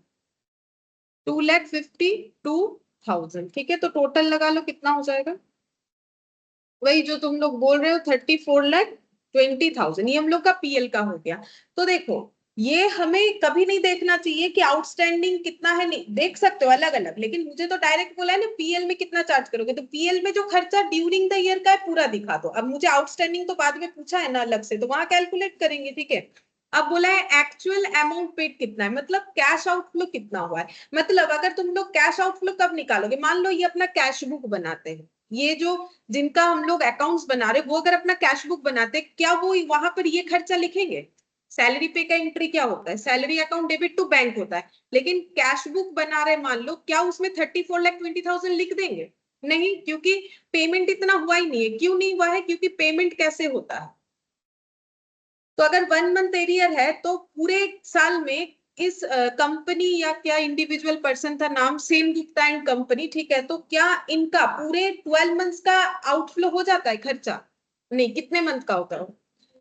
S1: 2,52,000। ठीक है, तो टोटल लगा लो कितना हो जाएगा। वही जो तुम लोग बोल रहे हो 34,20,000, ये हम लोग का पीएल का हो गया। तो देखो, ये हमें कभी नहीं देखना चाहिए कि आउटस्टैंडिंग कितना है, नहीं देख सकते हो अलग अलग, लेकिन मुझे तो डायरेक्ट बोला है ना पीएल में कितना चार्ज करोगे, तो पीएल में जो खर्चा ड्यूरिंग द ईयर का है पूरा दिखा दो। अब मुझे आउटस्टैंडिंग तो बाद में पूछा है ना अलग से, तो वहां कैलकुलेट करेंगे। ठीक है, अब बोला है एक्चुअल अमाउंट पेड कितना है, मतलब कैश आउटफ्लो कितना हुआ है। मतलब अगर तुम लोग कैश आउटफ्लो कब निकालोगे, मान लो ये अपना कैश बुक बनाते हैं, ये जो जिनका हम लोग अकाउंट्स बना रहे, वो अगर अपना कैश बुक बनाते, क्या वो वहां पर ये खर्चा लिखेंगे? सैलरी पे का एंट्री क्या होता है? Salary account debit to bank होता है। लेकिन कैश बुक बना रहे मान लो, क्या उसमें 34,20,000 लिख देंगे? नहीं, क्योंकि पेमेंट इतना हुआ ही नहीं है। क्यों नहीं हुआ है? क्योंकि पेमेंट कैसे होता है? तो अगर 1 मंथ एरियर है तो पूरे साल में इस कंपनी या क्या इंडिविजुअल पर्सन था, नाम सेन गुप्ता एंड कंपनी, ठीक है, तो क्या इनका पूरे 12 मंथ्स का आउटफ्लो हो जाता है खर्चा? नहीं, कितने मंथ का होता है?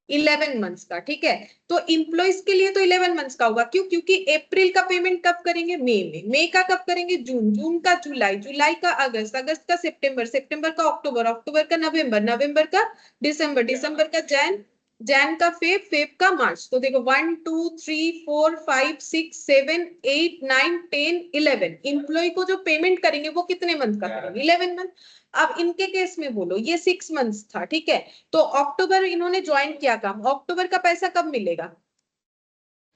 S1: 11 मंथ्स का। ठीक है, तो इम्प्लॉइज के लिए तो 11 मंथ्स का होगा। क्यों? क्योंकि अप्रैल का पेमेंट कब करेंगे? मई में। मई का कब करेंगे? जून। जून का जुलाई। जुलाई का अगस्त। अगस्त का सितंबर। सितंबर का अक्टूबर। अक्टूबर का नवंबर। नवंबर का दिसंबर। दिसंबर का जैन। जैन का फेब। फेब का मार्च। तो देखो 1 2 3 4 5 6 7 8 9 10 11 इम्प्लॉय को जो पेमेंट करेंगे वो कितने मंथ का करेंगे? 11 मंथ। अब इनके केस में बोलो, ये 6 मंथ्स था। ठीक है, तो अक्टूबर इन्होंने ज्वाइन किया काम, अक्टूबर का पैसा कब मिलेगा?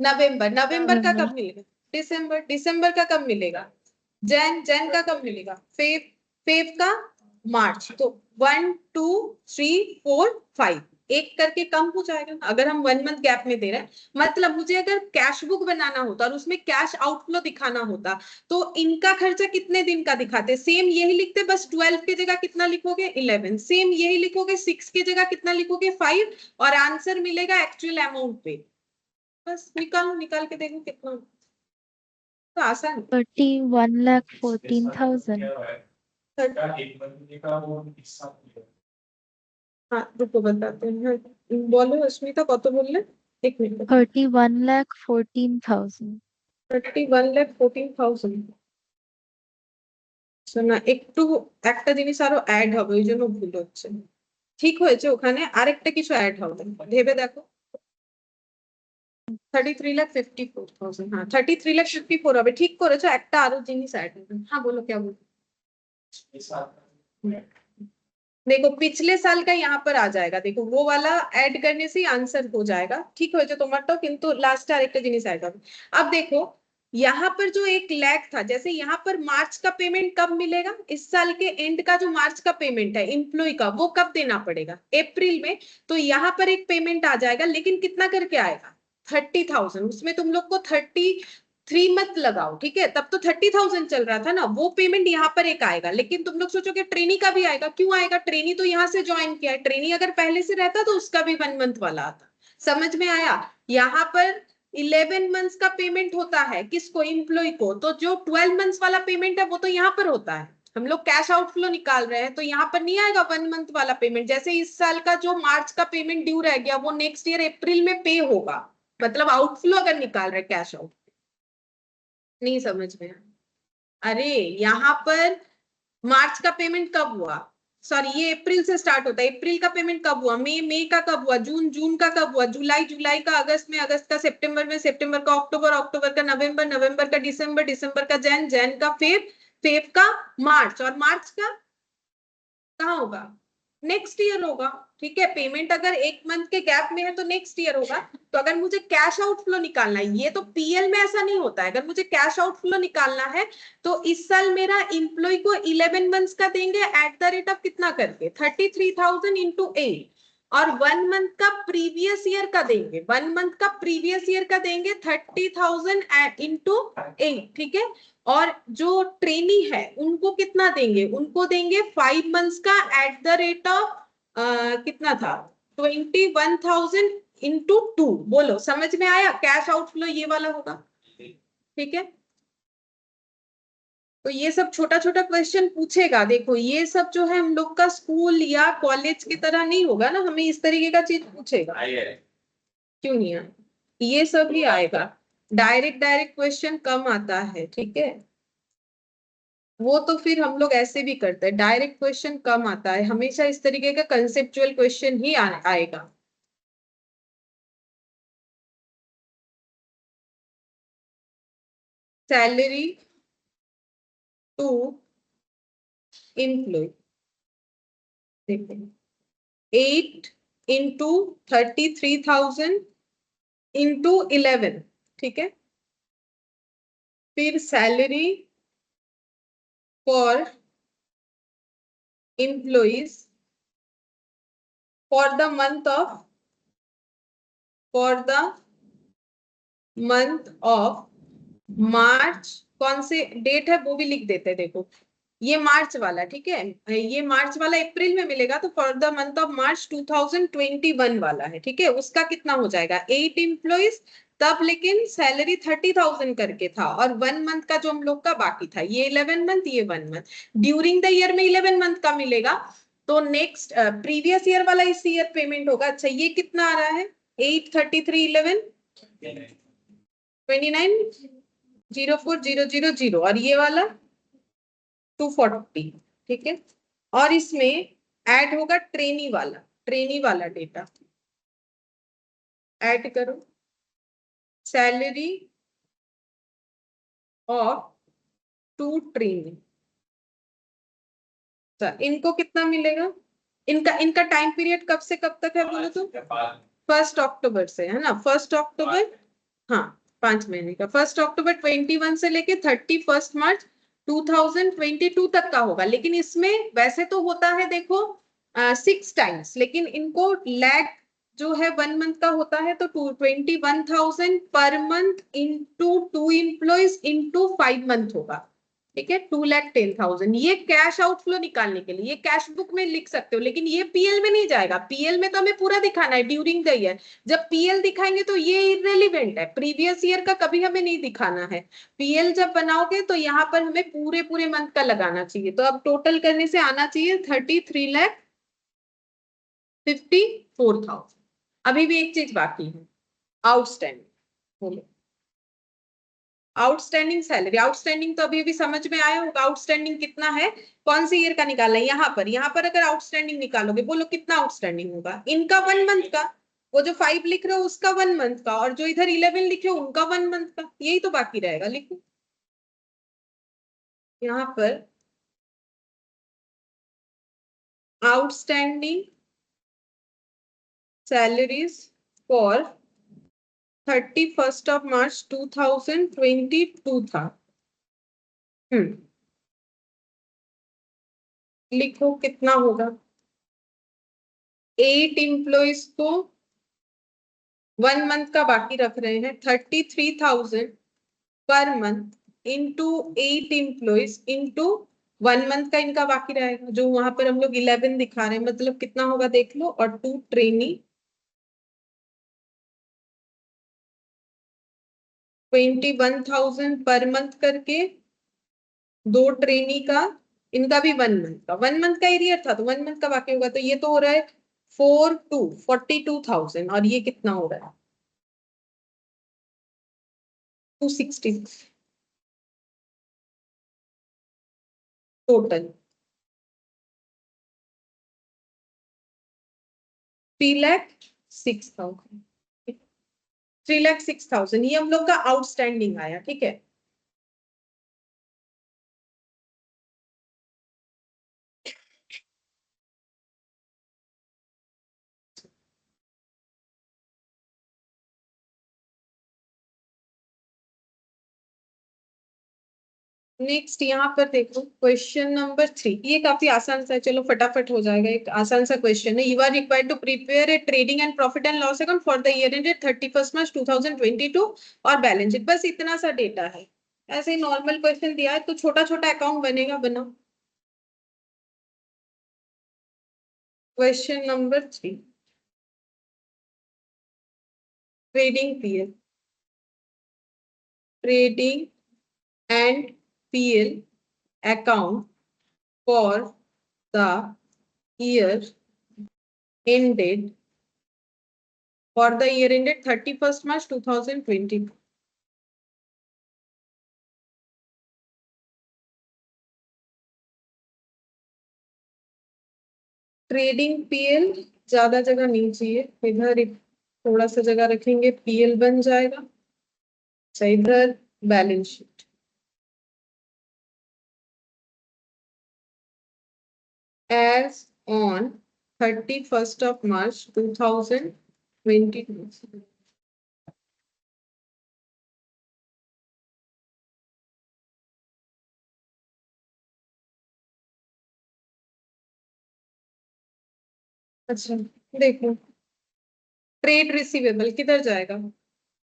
S1: नवंबर। नवंबर का कब मिलेगा? दिसंबर। दिसंबर का कब मिलेगा? जैन। जैन का कब मिलेगा? फेब। फेब का मार्च। तो 1 2 3 4 5 एक करके कम हो जाएगा अगर हम 1 मंथ गैप में दे रहे हैं। मतलब मुझे अगर कैश बुक बनाना होता और उसमें कैश आउटफ्लो दिखाना होता, तो इनका खर्चा कितने दिन का दिखाते? सेम यही लिखते, बस 12 की जगह कितना लिखोगे? 11। सेम यही लिखोगे, 6 की जगह कितना लिखोगे? 5। और आंसर मिलेगा एक्चुअल अमाउंट पे। बस निकालो, निकाल के देखो कितना। तो आसान।
S4: 31,14,000.
S1: हाँ रुको बताते हैं। बोलो अस्मिता, कत बोलले? एक मिनट।
S4: 31,14,000.
S1: 31,14,000। শোনা একটু, একটা জিনিস আরো অ্যাড হবে, ওই জন্য ভুল হচ্ছে। ঠিক হয়েছে, ওখানে আরেকটা কিছু অ্যাড হবে, ভেবে দেখো। 33,54,000। হ্যাঁ 33,54 হবে, ঠিক করেছো। একটা আরো জিনিস অ্যাড হবে। হ্যাঁ বলো, क्या बोलो? देखो पिछले साल का यहाँ पर आ जाएगा, देखो वो वाला ऐड करने से ही आंसर हो जाएगा। ठीक हो जो তোমারটাও, কিন্তু লাস্টে আরেকটা জিনিস অ্যাড হবে। अब देखो यहाँ पर जो 1 लाख था, जैसे यहाँ पर मार्च का पेमेंट कब मिलेगा, इस साल के एंड का जो मार्च का पेमेंट है एम्प्लॉय का, वो कब देना पड़ेगा, अप्रैल में। तो यहाँ पर एक पेमेंट आ जाएगा, लेकिन कितना करके आएगा, 30,000। उसमें तुम लोग को 33 मत लगाओ, ठीक है, तब तो 30,000 चल रहा था ना, वो पेमेंट यहाँ पर एक आएगा। लेकिन तुम लोग सोचोगे ट्रेनी का भी आएगा, क्यों आएगा, ट्रेनी तो यहाँ से ज्वाइन किया है, ट्रेनी अगर पहले से रहता तो उसका भी 1 मंथ वाला आता। समझ में आया। यहाँ पर 11 मंथ्स का पेमेंट होता है किसको, एम्प्लॉय को, तो जो 12 मंथ्स वाला पेमेंट है वो तो यहाँ पर होता है। हम लोग कैश आउटफ्लो निकाल रहे हैं, तो यहाँ पर नहीं आएगा 1 मंथ वाला पेमेंट। जैसे इस साल का जो मार्च का पेमेंट ड्यू रह गया, वो नेक्स्ट ईयर अप्रैल में पे होगा, मतलब आउटफ्लो अगर निकाल रहे कैश आउट। नहीं समझ में आया? अरे यहाँ पर मार्च का पेमेंट कब हुआ, सॉरी ये अप्रैल से स्टार्ट होता है, अप्रैल का पेमेंट कब हुआ, मई का कब हुआ, जून का कब हुआ, जुलाई का अगस्त में, अगस्त का सितंबर का अक्टूबर का नवंबर का दिसंबर का जैन का फेब का मार्च, और मार्च का कहाँ होगा, नेक्स्ट ईयर होगा। ठीक है, पेमेंट अगर 1 मंथ के गैप में है तो नेक्स्ट ईयर होगा। तो अगर मुझे कैश आउटफ्लो निकालना है, ये तो पीएल में ऐसा नहीं होता है, अगर मुझे कैश आउटफ्लो निकालना है तो इस साल मेरा एम्प्लॉय को 11 मंथ्स का देंगे एट द रेट ऑफ कितना करके 33,000 इंटू 8, और 1 मंथ का प्रीवियस ईयर का देंगे, 1 मंथ का प्रीवियस ईयर का देंगे 30,000 इंटू 8, ठीक है। और जो ट्रेनी है उनको कितना देंगे, उनको देंगे 5 मंथ्स का एट द रेट ऑफ कितना था 21,000 इंटू 2। बोलो समझ में आया, कैश आउटफ्लो ये वाला होगा, ठीक है। तो ये सब छोटा छोटा क्वेश्चन पूछेगा, देखो ये सब जो है हम लोग का स्कूल या कॉलेज की तरह नहीं होगा ना, हमें इस तरीके का चीज पूछेगा। क्यों नहीं आया, ये सब ही आएगा, डायरेक्ट क्वेश्चन कम आता है, ठीक है। वो तो फिर हम लोग ऐसे भी करते हैं, डायरेक्ट क्वेश्चन कम आता है, हमेशा इस तरीके का कंसेप्चुअल क्वेश्चन ही आएगा। सैलरी टू एम्प्लॉय, देखो 8 इंटू 33,000 इंटू 11, ठीक है। फिर salary for employees for the month of March, कौन से डेट है वो भी लिख देते हैं, देखो ये मार्च वाला, ठीक है, ये मार्च वाला अप्रैल में मिलेगा, तो for the month of March 2021 वाला है, ठीक है। उसका कितना हो जाएगा 8 एम्प्लॉइज, तब लेकिन सैलरी 30,000 करके था, और 1 मंथ का जो हम लोग का बाकी था, ये 11 मंथ, ये 1 मंथ, ड्यूरिंग द ईयर में 11 मंथ का मिलेगा। तो नेक्स्ट प्रीवियस ईयर वाला इस ईयर पेमेंट होगा। अच्छा ये कितना आ रहा है 8 33 11 29 04 000, और ये वाला 240, ठीक है। और इसमें ऐड होगा ट्रेनी वाला डेटा ऐड करो, सैलरी ऑफ 2 ट्रेनी, इनको कितना मिलेगा, इनका इनका टाइम पीरियड कब से कब तक है बोलो तो, 1 अक्टूबर से, है ना, 1 अक्टूबर, हाँ 5 महीने का, 1 अक्टूबर 21 से लेके 31 मार्च 2022 तक का होगा। लेकिन इसमें वैसे तो होता है देखो 6 टाइम्स, लेकिन इनको लैग जो है 1 मंथ का होता है, तो 21,000 per month into 2 employees into 5 month होगा, ठीक है, 2,10,000। ये कैश आउटफ्लो निकालने के लिए ये कैश बुक में लिख सकते हो, लेकिन ये पीएल में नहीं जाएगा, पीएल में तो हमें पूरा दिखाना है ड्यूरिंग द ईयर। जब पीएल दिखाएंगे तो ये इररिलेवेंट है, प्रीवियस ईयर का कभी हमें नहीं दिखाना है। पीएल जब बनाओगे तो यहाँ पर हमें पूरे पूरे मंथ का लगाना चाहिए। तो अब टोटल करने से आना चाहिए 33,54,000। अभी भी एक चीज बाकी है, आउटस्टैंडिंग, बोलो आउटस्टैंडिंग सैलरी। आउटस्टैंडिंग तो अभी भी समझ में आया होगा, आउटस्टैंडिंग कितना है, कौन से ईयर का निकालना है, यहाँ पर अगर आउटस्टैंडिंग निकालोगे बोलो कितना आउटस्टैंडिंग होगा, इनका 1 मंथ का, वो जो 5 लिख रहे हो उसका 1 मंथ का, और जो इधर 11 लिखे हो उनका 1 मंथ का, यही तो बाकी रहेगा। लिखो यहाँ पर आउटस्टैंडिंग सैलरीज फॉर 31 मार्च 2022 था। लिखो कितना होगा। 8 एम्प्लॉइज को 1 मंथ का बाकी रख रहे हैं, 33,000 per month into 8 employees into 1 month का इनका बाकी रहेगा, जो वहां पर हम लोग 11 दिखा रहे हैं, मतलब कितना होगा देख लो। और 2 ट्रेनी 21,000 पर मंथ करके, 2 ट्रेनी का, इनका भी 1 मंथ का एरियर था तो 1 मंथ का बाकी होगा, तो ये तो हो रहा है 42,000 और ये कितना हो रहा है 260 टोटल। 3,06,000, 3,06,000 ये हम लोग का आउटस्टैंडिंग आया, ठीक है। नेक्स्ट यहाँ पर देखो क्वेश्चन नंबर 3, ये काफी आसान सा है, चलो फटाफट हो जाएगा। एक आसान सा क्वेश्चन है, you are required to prepare a trading and profit and loss account for the year ended 31 March 2022 और बैलेंस शीट, बस इतना सा डेटा है। ऐसे ही नॉर्मल क्वेश्चन दिया है तो छोटा छोटा अकाउंट बनेगा, बनाओ। Question number 3, trading PL, trading and PL account for the year ended 31st March 2022. Trading PL ज्यादा जगह नहीं चाहिए, इधर थोड़ा सा जगह रखेंगे, पीएल बन जाएगा। अच्छा, इधर balance sheet as on 31st of March 2022. अच्छा देखो, ट्रेड रिसीवेबल किधर जाएगा,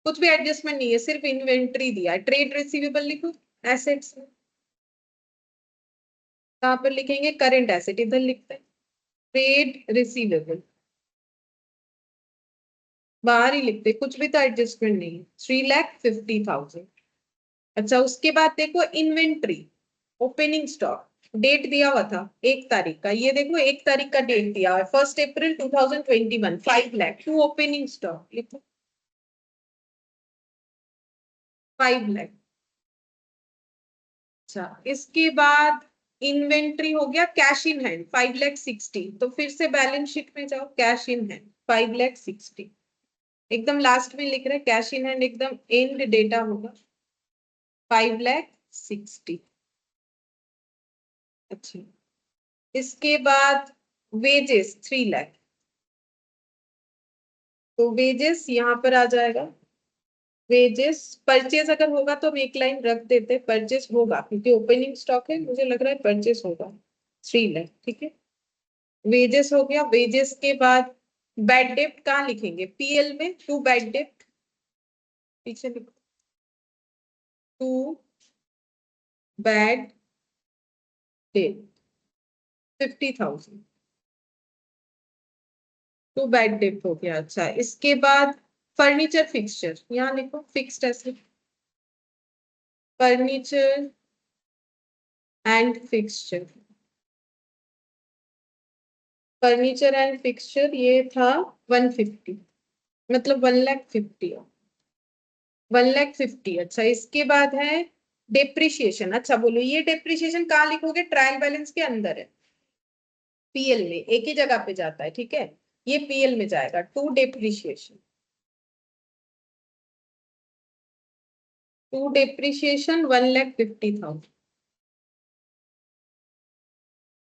S1: कुछ भी एडजस्टमेंट नहीं है, सिर्फ इन्वेंट्री दिया है। ट्रेड रिसीवेबल लिखो एसेट्स में, कहां पर लिखेंगे, करंट एसेट इधर लिखते हैं। ट्रेड रिसीवेबल बाहर ही लिखते, कुछ भी तो एडजस्टमेंट नहीं है, 3,50,000। अच्छा उसके बाद देखो इन्वेंट्री, ओपनिंग स्टॉक, डेट दिया हुआ था 1 तारीख का, ये देखो 1 तारीख का डेट दिया हुआ है, 1 अप्रैल 2021, 5 लाख टू ओपनिंग स्टॉक लिखो, 5 लाख। अच्छा इसके बाद इन्वेंट्री हो गया, कैश इन हैंड 5,60,000, तो फिर से बैलेंस शीट में जाओ, कैश इन हैंड 5,60,000, एकदम लास्ट में लिख रहे हैं कैश इन हैंड, एकदम एंड डेटा होगा 5,60,000। अच्छा इसके बाद वेजेस 3 लाख, तो वेजेस यहाँ पर आ जाएगा। वेजेस परचेज अगर होगा तो हम एक लाइन रख देते, परचेज होगा क्योंकि ओपनिंग स्टॉक है, मुझे लग रहा है परचेज होगा 3 लाख, ठीक है। वेजेस हो गया, वेजेस के बाद बैड डेप्ट कहाँ लिखेंगे, पीएल में, टू बैड डेप्ट, पीछे लिखो, टू बैड डेप्ट 50,000, टू बैड डेप्ट हो गया। अच्छा इसके बाद फर्नीचर फिक्सचर, यहाँ लिखो fixed asset, furniture and fixture, furniture and fixture ये था 150, मतलब 1,50,000, 1,50,000। अच्छा इसके बाद है डेप्रिशिएशन, अच्छा बोलो ये डेप्रिशिएशन कहाँ लिखोगे, ट्रायल बैलेंस के अंदर है, पीएल में, एक ही जगह पे जाता है, ठीक है, ये पीएल में जाएगा, टू डेप्रिशिएशन, टू डेप्रिशिएशन 1,50,000।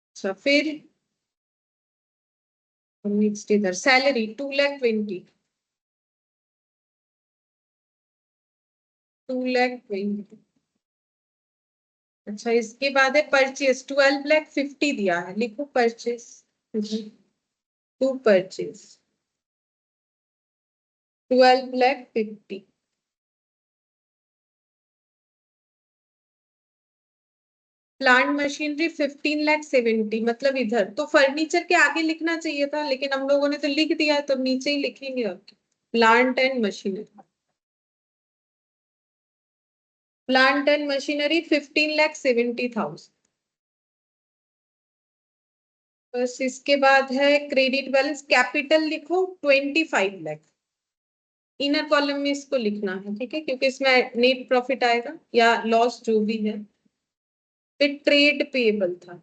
S1: अच्छा फिर नेक्स्ट इधर सैलरी 2,20,000, 2,20,000। अच्छा, इसके बाद है परचेस 12,50,000 दिया है, लिखो purchase to purchase 12,50,000। Plant machinery 15,70,000, मतलब इधर तो फर्नीचर के आगे लिखना चाहिए था, लेकिन हम लोगों ने तो लिख दिया है, तो नीचे ही लिखेंगे। अब plant and machinery, plant and machinery 15,70,000। बस इसके बाद है क्रेडिट बैलेंस, कैपिटल लिखो 25 लाख। इनर कॉलम में इसको लिखना है, ठीक है, क्योंकि इसमें नेट प्रॉफिट आएगा या लॉस जो भी है। फिर ट्रेड पेबल था,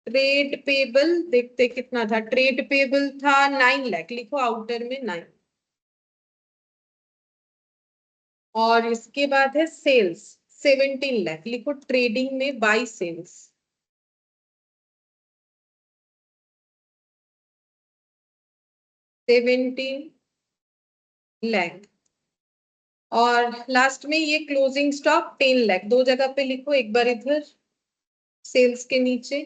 S1: ट्रेड पेबल देखते कितना था। ट्रेड पेबल था 9 लाख, लिखो आउटर में 9। और इसके बाद है सेल्स 17 लाख, लिखो ट्रेडिंग में बाई सेल्स। $17 लाख। और लास्ट में ये क्लोजिंग स्टॉक 10 लाख, दो जगह पे लिखो, एक बार इधर सेल्स के नीचे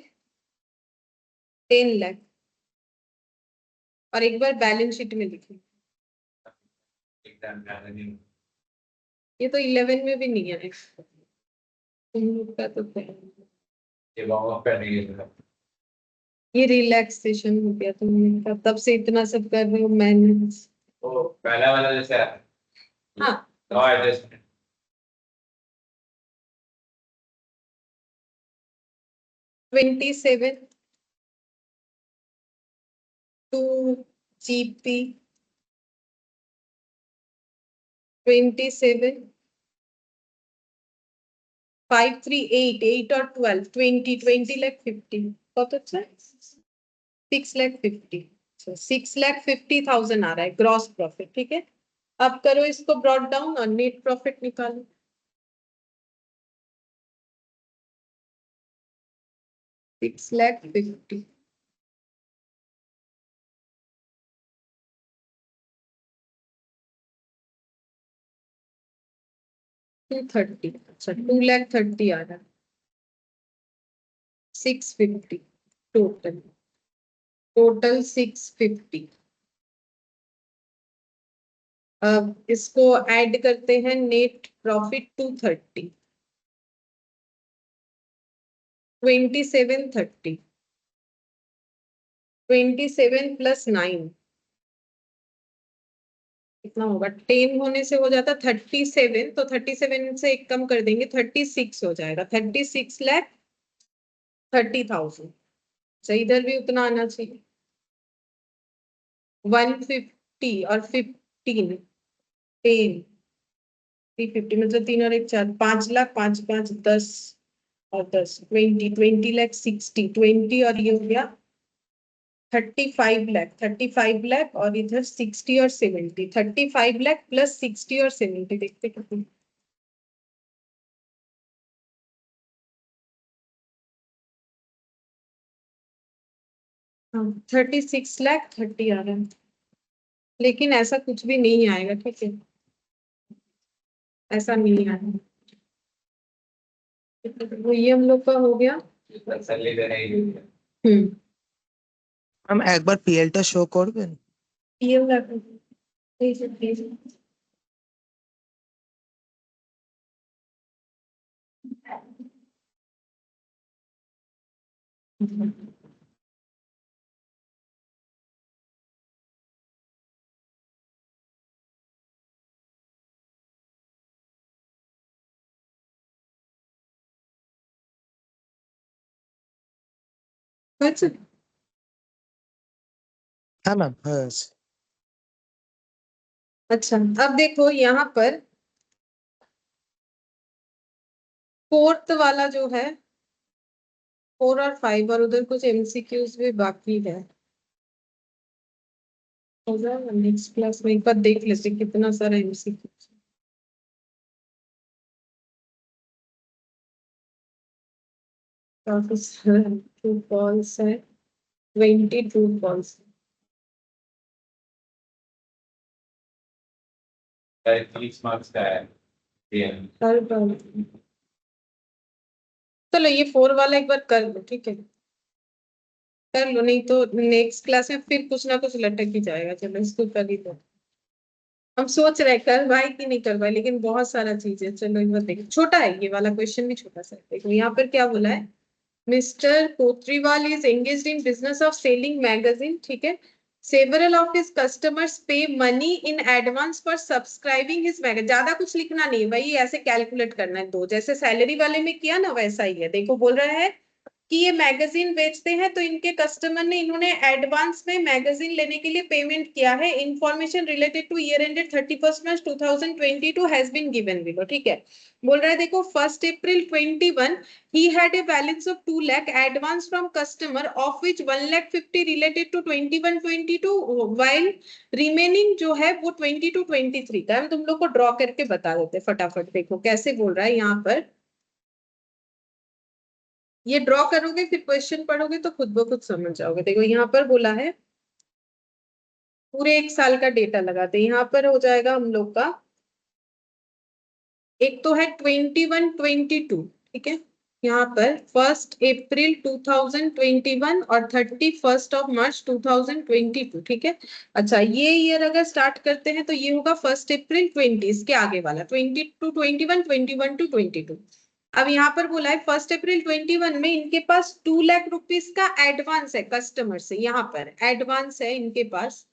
S1: 10 लाख, और एक बार बैलेंस शीट में लिखो। ये तो 11 में भी नहीं है, तुम लोग का तो है। ये रिलैक्सेशन हो गया तुमने का, तब से इतना सब कर रहे हो मैनेज।
S3: तो पहला वाला जैसे है,
S1: हाँ,
S3: नो एडजस्टमेंट
S1: 27 टू जीपी 27 5 3 8 8 और 12 20 लाख 50। बहुत अच्छा, 6,50,000। 6,50,000 आ रहा है ग्रॉस प्रॉफिट, ठीक है। अब करो इसको ब्रॉड डाउन और नेट प्रॉफिट निकालो। 6,50,000 230, अच्छा 2,30,000 आ रहा है। 650 टोटल, टोटल 650। अब इसको ऐड करते हैं, नेट प्रॉफिट 230, 2730, 27 प्लस 9 कितना होगा, 10 होने से हो जाता 37, तो 37 से एक कम कर देंगे, 36 हो जाएगा। 36,30,000। अच्छा, इधर भी उतना आना चाहिए। 150 और 15 10 350, मतलब 3 और 1 4, 5 लाख, 5 5 10 और 10 20 लाख 60, 20 और ये हो गया 35 लाख, 35 लाख, और इधर 60 और 70, 35 लाख प्लस 60 और 70, देखते कितने। हाँ, 36,30,000 आ रहा है, लेकिन ऐसा कुछ भी नहीं आएगा, ठीक है, ऐसा नहीं आएगा। तो ये हम लोग का हो गया।
S3: तसल्ली देने के लिए।
S2: ম্যাম একবার পিএলটা শো করবেন?
S1: ये वाला प्लीज प्लीज। अच्छा,
S2: হ্যাঁ ম্যাম হয়ে আছে।
S1: अच्छा, अब देखो यहाँ पर फोर्थ वाला जो है 4 और 5, और उधर कुछ एमसीक्यूज भी बाकी है। नेक्स्ट क्लास में एक बार देख लेते कितना सारा एमसीक्यूज। काफी सारा ट्रू फॉल्स है, 20 ट्रू फॉल्स।
S3: 30 मार्क्स का है DM।
S1: चलो ये 4 वाला एक बार कर लो, ठीक है कर लो, नहीं तो नेक्स्ट क्लास में फिर कुछ ना कुछ लटक ही जाएगा। चलो इसको कर ही दो। हम सोच रहे करवाए कि नहीं करवाए, लेकिन बहुत सारा चीज है। चलो एक बार देखो, छोटा है ये वाला क्वेश्चन भी छोटा सा है। देखो यहाँ पर क्या बोला है, mister Kotriwal is engaged in business of selling magazine, ठीक है। Several of his customers pay money in advance for subscribing his magazine. ज्यादा कुछ लिखना नहीं है, वही ऐसे कैलकुलेट करना है, दो जैसे सैलरी वाले में किया ना वैसा ही है। देखो बोल रहा है कि ये मैगजीन बेचते हैं तो इनके कस्टमर ने इन्होंने एडवांस में मैगजीन लेने के लिए पेमेंट किया है। Information related to year ended 31 March 2022 has been given below, ठीक है। बोल रहा है देखो 1 अप्रैल 21 he had a balance of 2 lakh advance from customer of which 1,50,000 related to 21-22 while remaining जो है वो 22-23 का। हम तुम लोग को ड्रॉ करके बता देते फटाफट। देखो कैसे बोल रहा है यहाँ पर, ये ड्रॉ करोगे फिर क्वेश्चन पढ़ोगे तो खुद ब खुद समझ जाओगे। देखो यहाँ पर बोला है पूरे 1 साल का डेटा लगाते, यहाँ पर हो जाएगा हम लोग का, एक तो है 21-22, ठीक है। यहाँ पर 1 अप्रैल 2021 और 31 मार्च 2022, ठीक है। अच्छा ये ईयर अगर स्टार्ट करते हैं तो ये होगा 1 अप्रैल 20, इसके आगे वाला 20-21, 21-22। अब यहाँ पर बोला है 1 अप्रैल 21 में इनके पास 2 लाख रुपीस का एडवांस है कस्टमर से। यहाँ पर एडवांस है इनके पास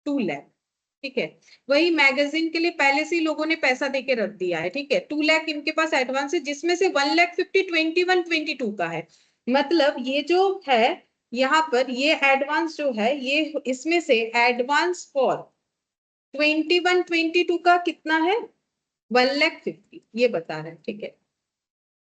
S1: 2 लाख, ठीक है। वही मैगजीन के लिए पहले से ही लोगों ने पैसा देके रख दिया है, ठीक है। 2 लाख इनके पास एडवांस है, जिसमें से 1,50,000 21-22 का है। मतलब ये जो है यहाँ पर ये एडवांस जो है ये इसमें से एडवांस फॉर 21-22 का कितना है 1,50,000, ये बता रहे हैं, ठीक है।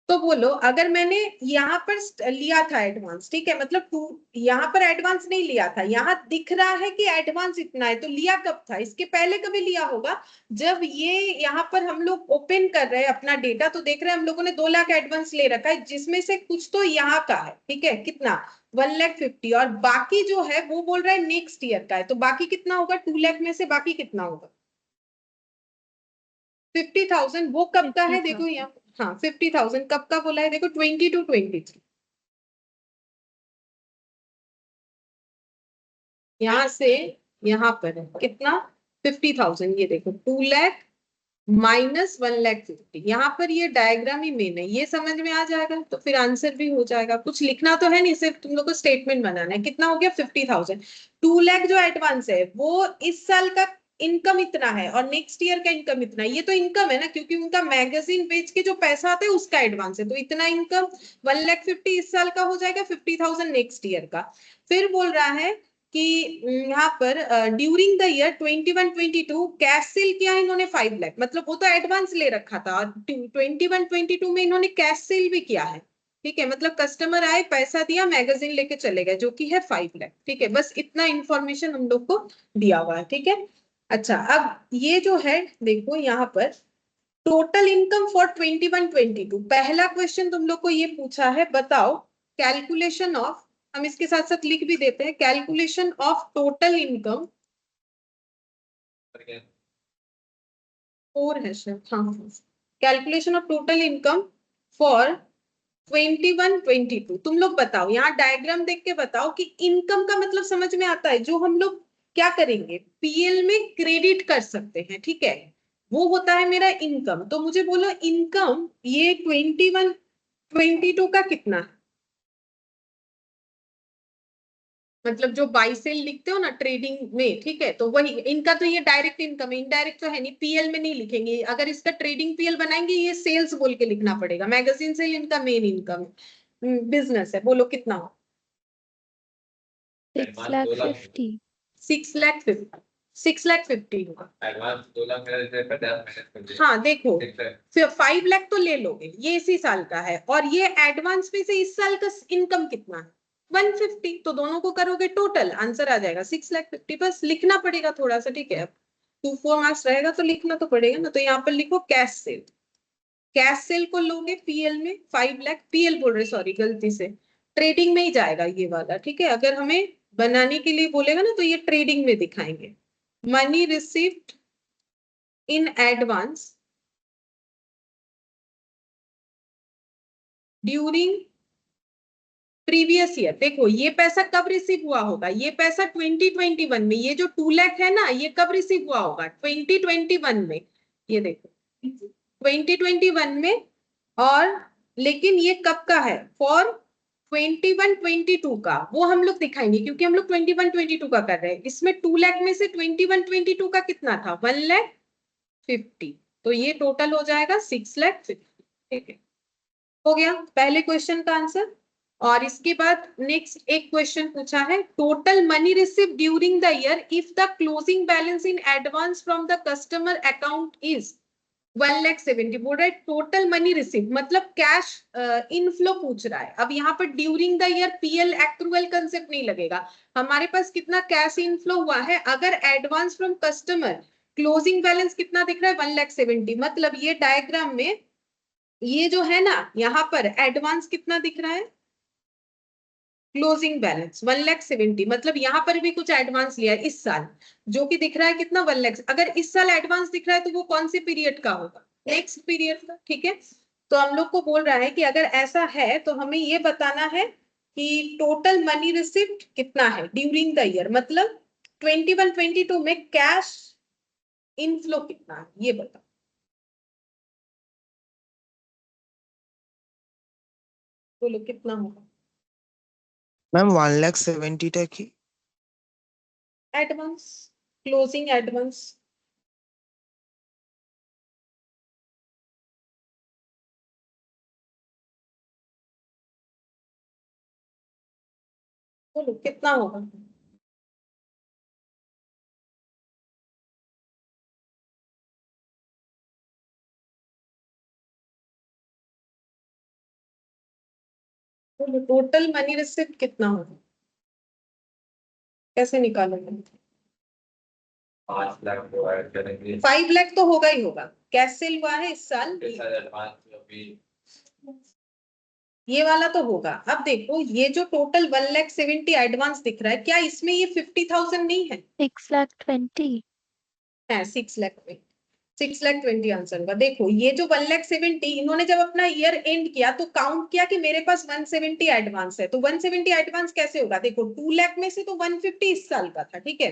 S1: तो बोलो अगर मैंने यहाँ पर लिया था एडवांस, ठीक है, मतलब यहाँ पर एडवांस नहीं लिया था, यहाँ दिख रहा है कि एडवांस इतना है, तो लिया कब था, इसके पहले कभी लिया होगा जब ये यहाँ पर हम लोग ओपन कर रहे हैं अपना डेटा तो देख रहे हैं हम लोगों ने 2 लाख एडवांस ले रखा है, जिसमें से कुछ तो यहाँ का है, ठीक है, कितना 1,50,000 और बाकी जो है वो बोल रहा है नेक्स्ट ईयर का है, तो बाकी कितना होगा 2 लाख में से बाकी कितना होगा 50,000। वो कब का है देखो यहाँ, हाँ 50,000 कब का बोला है देखो 22-23, यहाँ से यहाँ पर है कितना 50,000, ये देखो 2 लाख माइनस 1,50,000। यहाँ पर ये डायग्राम ही मेन है, ये समझ में आ जाएगा तो फिर आंसर भी हो जाएगा। कुछ लिखना तो है नहीं, सिर्फ तुम लोग को स्टेटमेंट बनाना है। कितना हो गया 50,000। 2 लाख जो एडवांस है वो इस साल का इनकम इतना है और नेक्स्ट ईयर का इनकम इतना है, ये तो इनकम है ना क्योंकि उनका मैगजीन बेच के जो पैसा आता है उसका एडवांस है, तो इतना इनकम 1,50,000 इस साल का हो जाएगा, 50,000 नेक्स्ट ईयर का। फिर बोल रहा है कि यहाँ पर during the year 21-22 cash cell किया है इन्होंने 5 लाख, मतलब वो तो एडवांस ले रखा था और 21-22 में इन्होंने कैश सेल भी किया है, ठीक है, मतलब कस्टमर आए पैसा दिया मैगजीन लेके चले गए जो कि है 5 लाख, ठीक है। बस इतना इंफॉर्मेशन हम लोग को दिया हुआ है, ठीक है। अच्छा अब ये जो है देखो यहाँ पर टोटल इनकम फॉर 21-22, पहला क्वेश्चन तुम लोग को ये पूछा है, बताओ कैलकुलेशन ऑफ, हम इसके साथ साथ लिख भी देते हैं, कैलकुलेशन ऑफ टोटल इनकम 4 है सर, हाँ calculation of total income for 21-22। तुम लोग बताओ यहाँ डायग्राम देख के बताओ कि इनकम का मतलब समझ में आता है, जो हम लोग क्या करेंगे पीएल में क्रेडिट कर सकते हैं, ठीक है, वो होता है मेरा इनकम। तो मुझे बोलो इनकम ये 21-22 का कितना है, मतलब जो बाई सेल लिखते हो ना ट्रेडिंग में, ठीक है, तो वही इनका तो ये डायरेक्ट इनकम है, इनडायरेक्ट तो है नहीं, पीएल में नहीं लिखेंगे, अगर इसका ट्रेडिंग पीएल बनाएंगे ये सेल्स बोल के लिखना पड़ेगा, मैगजीन सेल इनका मेन इनकम बिजनेस है। बोलो कितना हो
S4: 6,50,000।
S1: 6,50,000 होगा
S3: एडवांस 2 लाख मेरे से 50 माइनस कर दिया।
S1: हाँ देखो फिर 5 लाख तो ले लोगे, ये इसी साल का है और ये एडवांस में से इस साल का इनकम कितना है 150, तो दोनों को करोगे टोटल आंसर आ जाएगा 6,50,000। बस लिखना पड़ेगा थोड़ा सा, ठीक है, 2-4 मार्क्स रहेगा तो लिखना तो पड़ेगा ना। तो यहाँ पर लिखो कैश सेल, कैश सेल को लोगे पीएल में 5 लाख, पीएल बोल रहे सॉरी गलती से, ट्रेडिंग में ही जाएगा ये वाला, ठीक है, अगर हमें बनाने के लिए बोलेगा ना तो ये ट्रेडिंग में दिखाएंगे। Money received in advance during previous year. देखो ये पैसा कब रिसीव हुआ होगा, ये पैसा 2021 में, ये जो 2 लाख है ना ये कब रिसीव हुआ होगा 2021 में, ये देखो 2021 में। और लेकिन ये कब का है, फॉर 21-22 का, वो हम लोग दिखाएंगे क्योंकि हम लोग 21-22 का कर रहे हैं। इसमें 2 लाख में से 21-22 का कितना था, 1,50,000, तो ये टोटल हो जाएगा 6,50,000। ठीक है, हो गया पहले क्वेश्चन का आंसर। और इसके बाद नेक्स्ट एक क्वेश्चन पूछा है, total money receive during the year if the closing balance in advance from the customer account is 1,70,000। बोल रहा है टोटल मनी रिसीव, मतलब कैश इनफ्लो पूछ रहा है। अब यहाँ पर during the year PL accrual concept नहीं लगेगा, हमारे पास कितना कैश इनफ्लो हुआ है। अगर advance from customer closing balance कितना दिख रहा है 1,70,000, मतलब ये डायग्राम में ये जो है ना यहाँ पर एडवांस कितना दिख रहा है, क्लोजिंग बैलेंस 1,70,000, मतलब यहाँ पर भी कुछ एडवांस लिया है इस साल, जो कि दिख रहा है कितना 1 लाख। अगर इस साल एडवांस दिख रहा है तो वो कौन से पीरियड का होगा, नेक्स्ट पीरियड का। ठीक है, तो हम लोग को बोल रहा है कि अगर ऐसा है तो हमें ये बताना है कि टोटल मनी रिसिप्ट कितना है ड्यूरिंग द ईयर, मतलब 21-22 में कैश इनफ्लो कितना है ये बताओ। बोलो कितना होगा
S2: मैम 1,70,000 तक ही।
S1: Advance, closing advance. बोलो कितना होगा, बोलो टोटल मनी रिसिप्ट कितना होगा, कैसे निकालोगे।
S3: 5 लाख प्रोवाइड करेंगे।
S1: 5 लाख तो होगा ही होगा, कैसे हुआ है इस साल,
S3: एडवांस अभी
S1: ये वाला तो होगा। अब देखो ये जो टोटल 1,70,000 एडवांस दिख रहा है, क्या इसमें ये 50,000 नहीं है,
S4: 6,20,000।
S1: है 6 लाख में, 6,20,000 आंसर होगा। देखो ये जो 1,70,000 इन्होंने जब अपना ईयर एंड किया तो काउंट किया कि मेरे पास 170 एडवांस है, तो 170 एडवांस कैसे होगा, देखो 2 लाख में से तो 150 इस साल का था, ठीक है,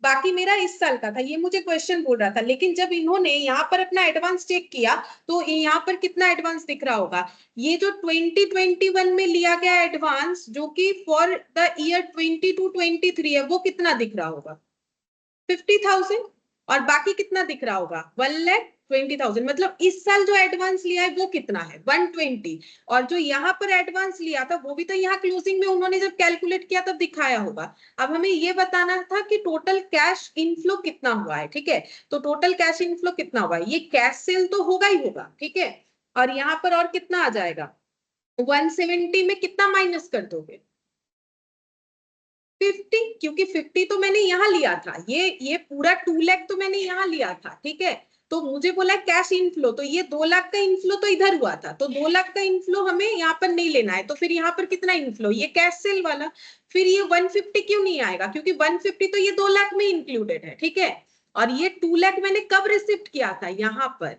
S1: बाकी मेरा इस साल का था, ये मुझे क्वेश्चन बोल रहा था। लेकिन जब इन्होंने यहाँ पर अपना एडवांस चेक किया तो यहाँ पर कितना एडवांस दिख रहा होगा, ये जो 2021 में लिया गया एडवांस जो कि फॉर द ईयर 22-23 है, वो कितना दिख रहा होगा 50,000, और बाकी कितना दिख रहा होगा 1,20,000, मतलब इस साल जो एडवांस लिया है वो कितना है 120, और जो यहाँ पर एडवांस लिया था वो भी तो यहाँ क्लोजिंग में उन्होंने जब कैलकुलेट किया तब दिखाया होगा। अब हमें ये बताना था कि टोटल कैश इनफ्लो कितना हुआ है, ठीक है, तो टोटल कैश इनफ्लो कितना हुआ है, ये कैश सेल तो होगा ही होगा, ठीक है, और यहाँ पर और कितना आ जाएगा 170 में कितना माइनस कर दोगे 50, क्योंकि 50 तो मैंने यहाँ लिया था, ये पूरा 2 लाख तो मैंने यहाँ लिया था, ठीक है, तो मुझे बोला कैश इनफ्लो, तो ये 2 लाख का इनफ्लो तो इधर हुआ था, तो 2 लाख का इनफ्लो हमें यहाँ पर नहीं लेना है, तो फिर यहाँ पर कितना इनफ्लो, ये कैश सेल वाला, फिर ये 150 क्यों नहीं आएगा, क्योंकि 150 तो ये 2 लाख में इंक्लूडेड है, ठीक है, और ये 2 लाख मैंने कब रिसिप्ट किया था, यहाँ पर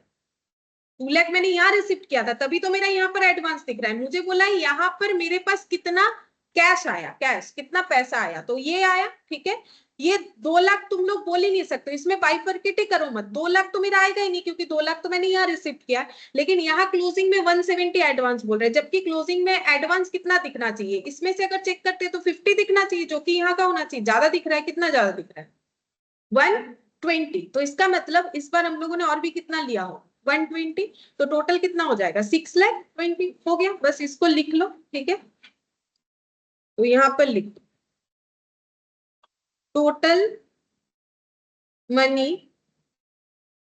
S1: 2 लाख मैंने यहाँ रिसिप्ट किया था, तभी तो मेरा यहाँ पर एडवांस दिख रहा है। मुझे बोला यहाँ पर मेरे पास कितना कैश आया, कैश कितना पैसा आया, तो ये आया, ठीक है, ये 2 लाख तुम लोग बोल ही नहीं सकते, इसमें बाइफरकेट ही करो मत, 2 लाख तो मेरा आएगा ही नहीं क्योंकि 2 लाख तो मैंने यहाँ रिसिप्ट किया, लेकिन यहाँ क्लोजिंग में 170 एडवांस बोल रहे हैं, जबकि क्लोजिंग में एडवांस कितना दिखना चाहिए, इसमें से अगर चेक करते तो 50 दिखना चाहिए, जो कि यहाँ का होना चाहिए, ज्यादा दिख रहा है, कितना ज्यादा दिख रहा है 120, तो इसका मतलब इस बार हम लोगों ने और भी कितना लिया हो 120, तो टोटल कितना हो जाएगा 6,20,000 हो गया, बस इसको लिख लो, ठीक है, तो यहाँ पर लिख दो टोटल मनी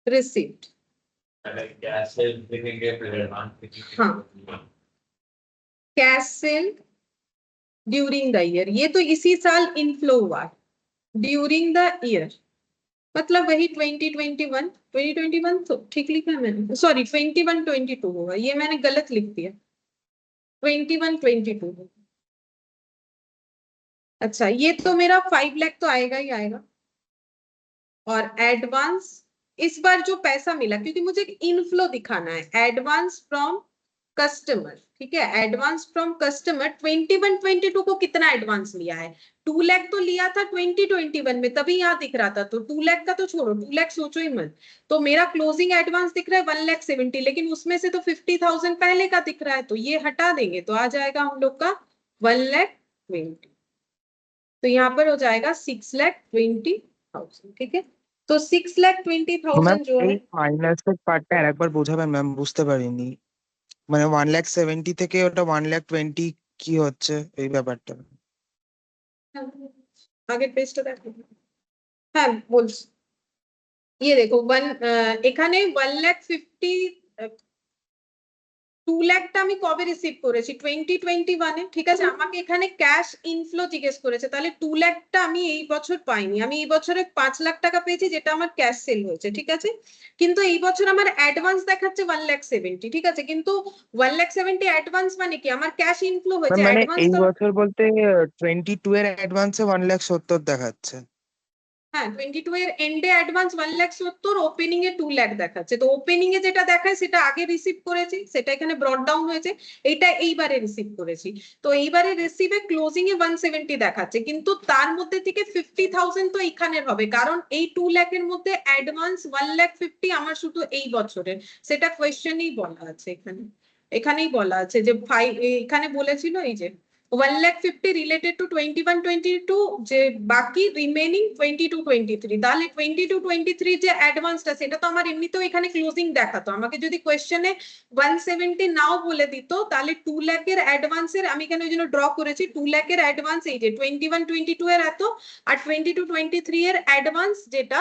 S1: रिसीव्ड,
S3: अगर कैश सेल देखेंगे फिर एडवांस देखेंगे।
S1: हाँ cash cell during the year, ये तो इसी साल इनफ्लो हुआ ड्यूरिंग द ईयर, मतलब वही 2021 तो ठीक लिखा है मैंने, सॉरी 21-22 होगा, ये मैंने गलत लिख दिया 21-22। अच्छा ये तो मेरा 5 लाख तो आएगा ही आएगा, और एडवांस इस बार जो पैसा मिला, क्योंकि मुझे इनफ्लो दिखाना है, एडवांस फ्रॉम कस्टमर, ठीक है, एडवांस फ्रॉम कस्टमर 21-22 को कितना एडवांस लिया है, 2 लाख तो लिया था 2021 में, तभी यहाँ दिख रहा था, तो 2 लाख का तो छोड़ो, 2 लाख सोचो ही मत। तो मेरा क्लोजिंग एडवांस दिख रहा है 1,70,000, लेकिन उसमें से तो 50,000 पहले का दिख रहा है, तो ये हटा देंगे तो आ जाएगा हम लोग का 1,20,000। तो यहाँ पर हो जाएगा 6,20,000, ठीक है। तो
S2: ম্যাম
S1: 6,20,000 जो
S2: এই
S1: है,
S2: মাইনাসের পার্টটা আরেকবার বোঝাবেন ম্যাম, বুঝতে পারিনি। মানে 1,70,000 থেকে ওটা 1,20,000 কি হচ্ছে এই ব্যাপারটা?
S1: আগের পেজটা দেখো। হ্যাঁ বলছি, ये देखो এখানে 1,50,000 2 লাখটা আমি কবে রিসিভ করেছি 2021 ঠিক আছে, আমাকে এখানে ক্যাশ ইনফ্লো জিজ্ঞেস করেছে, তাহলে 2 লাখটা আমি এই বছর পাইনি, আমি এই বছরে 5 লাখ টাকা পেয়েছি যেটা আমার ক্যাশ সেল হয়েছে, ঠিক আছে। কিন্তু এই বছর আমার অ্যাডভান্স দেখাচ্ছে 1,70,000, ঠিক আছে, কিন্তু 1,70,000 অ্যাডভান্স মানে কি, আমার ক্যাশ ইনফ্লো হয়েছে,
S2: মানে
S1: অ্যাডভান্স
S2: এই
S1: তো
S2: বছর বলতে 22 এর অ্যাডভান্সে 1,70,000 দেখাচ্ছে।
S1: হ্যাঁ 22 এর এন্ডে অ্যাডভান্স 1,70,000, ওপেনিং এ 2 লাখ দেখাচ্ছে, তো ওপেনিং এ যেটা দেখায় সেটা আগে রিসিভ করেছি, সেটা এখানে ব্রড ডাউন হয়েছে, এইটা এইবারে রিসিভ করেছি, তো এইবারে রিসিভে ক্লোজিং এ 170 দেখাচ্ছে, কিন্তু তার মধ্যে থেকে 50,000 তো এখানের হবে, কারণ এই 2 লাখের মধ্যে অ্যাডভান্স 1,50,000 আমার শুধু এই বছরের, সেটা কোয়েশ্চেনেই বলা আছে এখানে, এখানেই বলা আছে যে এখানে বলেছিল এই যে 1,50,000 রিলেটেড টু 21-22, যে বাকি রিমেনিং 22-23, তাহলে 22-23 যে অ্যাডভান্সটা সেটা তো আমার এমনিতেও এখানে ক্লোজিং দেখাতো, আমাকে যদি কোয়েশ্চেনে 170 নাও বলে দিত তাহলে 2 লাখের অ্যাডভান্সের আমি এখানে ওই জন্য ড্র করেছি, 2 লাখের অ্যাডভান্স এই যে 21-22 এর এত, আর 22-23 এর অ্যাডভান্স যেটা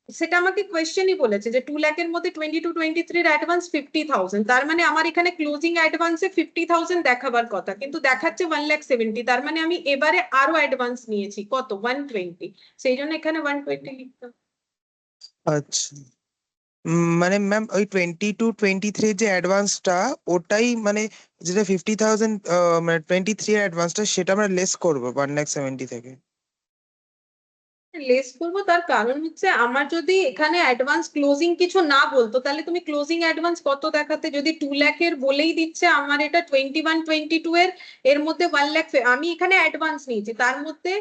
S1: সেটা আমাকে কোয়েশ্চেনই বলেছে যে 2 লাখের মধ্যে 22-23 এর অ্যাডভান্স 50,000, তার মানে আমার এখানে ক্লোজিং অ্যাডভান্সে 50,000 দেখাবার কথা, কিন্তু দেখাচ্ছে 1,70,000, তার মানে আমি এবারে আরো অ্যাডভান্স নিয়েছি কত 120, সেই জন্য এখানে 120 লিখতাম।
S2: আচ্ছা, মানে ম্যাম ওই 22-23 যে অ্যাডভান্সটা ওটাই মানে যেটা 50,000 মানে 23 এর অ্যাডভান্সটা সেটা আমরা লেস করবো 1,70,000 থেকে।
S1: লেস করবো, তার কারণ হচ্ছে আমার যদি এখানে অ্যাডভান্স ক্লোজিং কিছু না বলতো তাহলে তুমি ক্লোজিং অ্যাডভান্স কত দেখাতে, যদি 2 লাখের বলেই দিচ্ছে আমার এটা 21-22 এর মধ্যে 1 লাখ, আমি এখানে অ্যাডভান্স নিয়েছি তার মধ্যে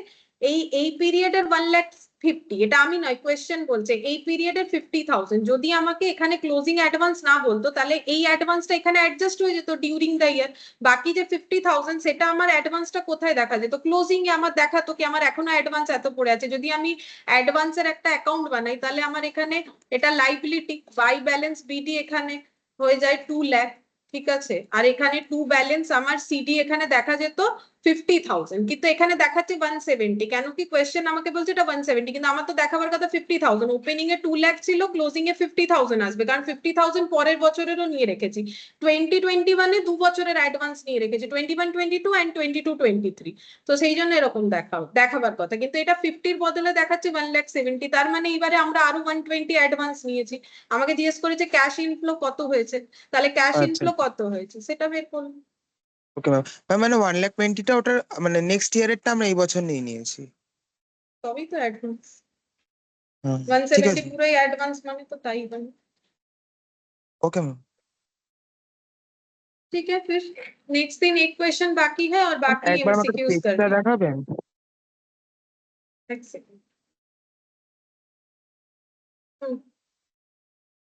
S1: এই পিরিয়ডের 1,50,000, এটা আমি নয় কোয়েশ্চেন বলছে, এই পিরিয়ডের 50,000 যদি আমাকে এখানে ক্লোজিং অ্যাডভান্স না বলতো তাহলে এই অ্যাডভান্সটা এখানে অ্যাডজাস্ট হয়ে যেত ডিউরিং দ্য ইয়ার, বাকি যে 50,000 সেটা আমার অ্যাডভান্সটা কোথায় দেখা যেত, ক্লোজিং এ আমার দেখাতো কি আমার এখনো অ্যাডভান্স এত পড়ে আছে, যদি আমি অ্যাডভান্সের একটা অ্যাকাউন্ট বানাই তাহলে আমার এখানে এটা লাইবিলিটি বাই ব্যালেন্স বিডি এখানে হয়ে যায় 2 লাখ, ঠিক আছে, আর এখানে 2 ব্যালেন্স আমার সিডি এখানে দেখা যেত 50,000, কিন্তু এখানে দেখাচ্ছে 170, কেন কি কোয়েশ্চেন আমাকে বলছে এটা 170, কিন্তু আমার তো দেখাবার কথা 50,000, ওপেনিং এ 2 লাখ ছিল, ক্লোজিং এ 50,000 আসবে, কারণ 50,000 পরের বছরেরও নিয়ে রেখেছি, 2021 এ 2 বছরের অ্যাডভান্স নিয়ে রেখেছি, 21-22 এন্ড 22-23, তো সেই জন্য এরকম দেখাবার কথা, কিন্তু এটা 50 বদলে দেখাচ্ছে 1,70,000, তার মানে এবারে আমরা আরো 120 অ্যাডভান্স নিয়েছি, আমাকে জিজ্ঞেস করেছে ক্যাশ ইনফ্লো কত হয়েছে, তাহলে ক্যাশ
S2: আচ্ছা,
S1: ইনফ্লো কত হয়েছে সেটা বের করুন।
S2: Okay ma'am. ম্যাম মানে 1,20,000টা ওটার মানে নেক্সট ইয়ারেরটা আমরা এই বছর নিয়ে নিয়েছি।
S1: তবেই তো অ্যাডভান্স,
S2: হুম, ঠিক
S1: 170
S2: আছে,
S1: পুরোই অ্যাডভান্স মানে তো তাই बने।
S2: Okay ma'am.
S1: ठीक है, फिर नेक्स्ट दिन एक क्वेश्चन बाकी है और बाकी
S2: একবার আমাকে
S1: एमसीक्यूज कर
S2: পেজটা
S1: दिए।
S2: দেখাবেন?
S1: एक सेकंड,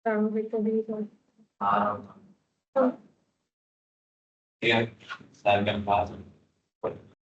S1: तांबे को भी कर।
S3: आ रहा हूँ। ठीक है, सर के पास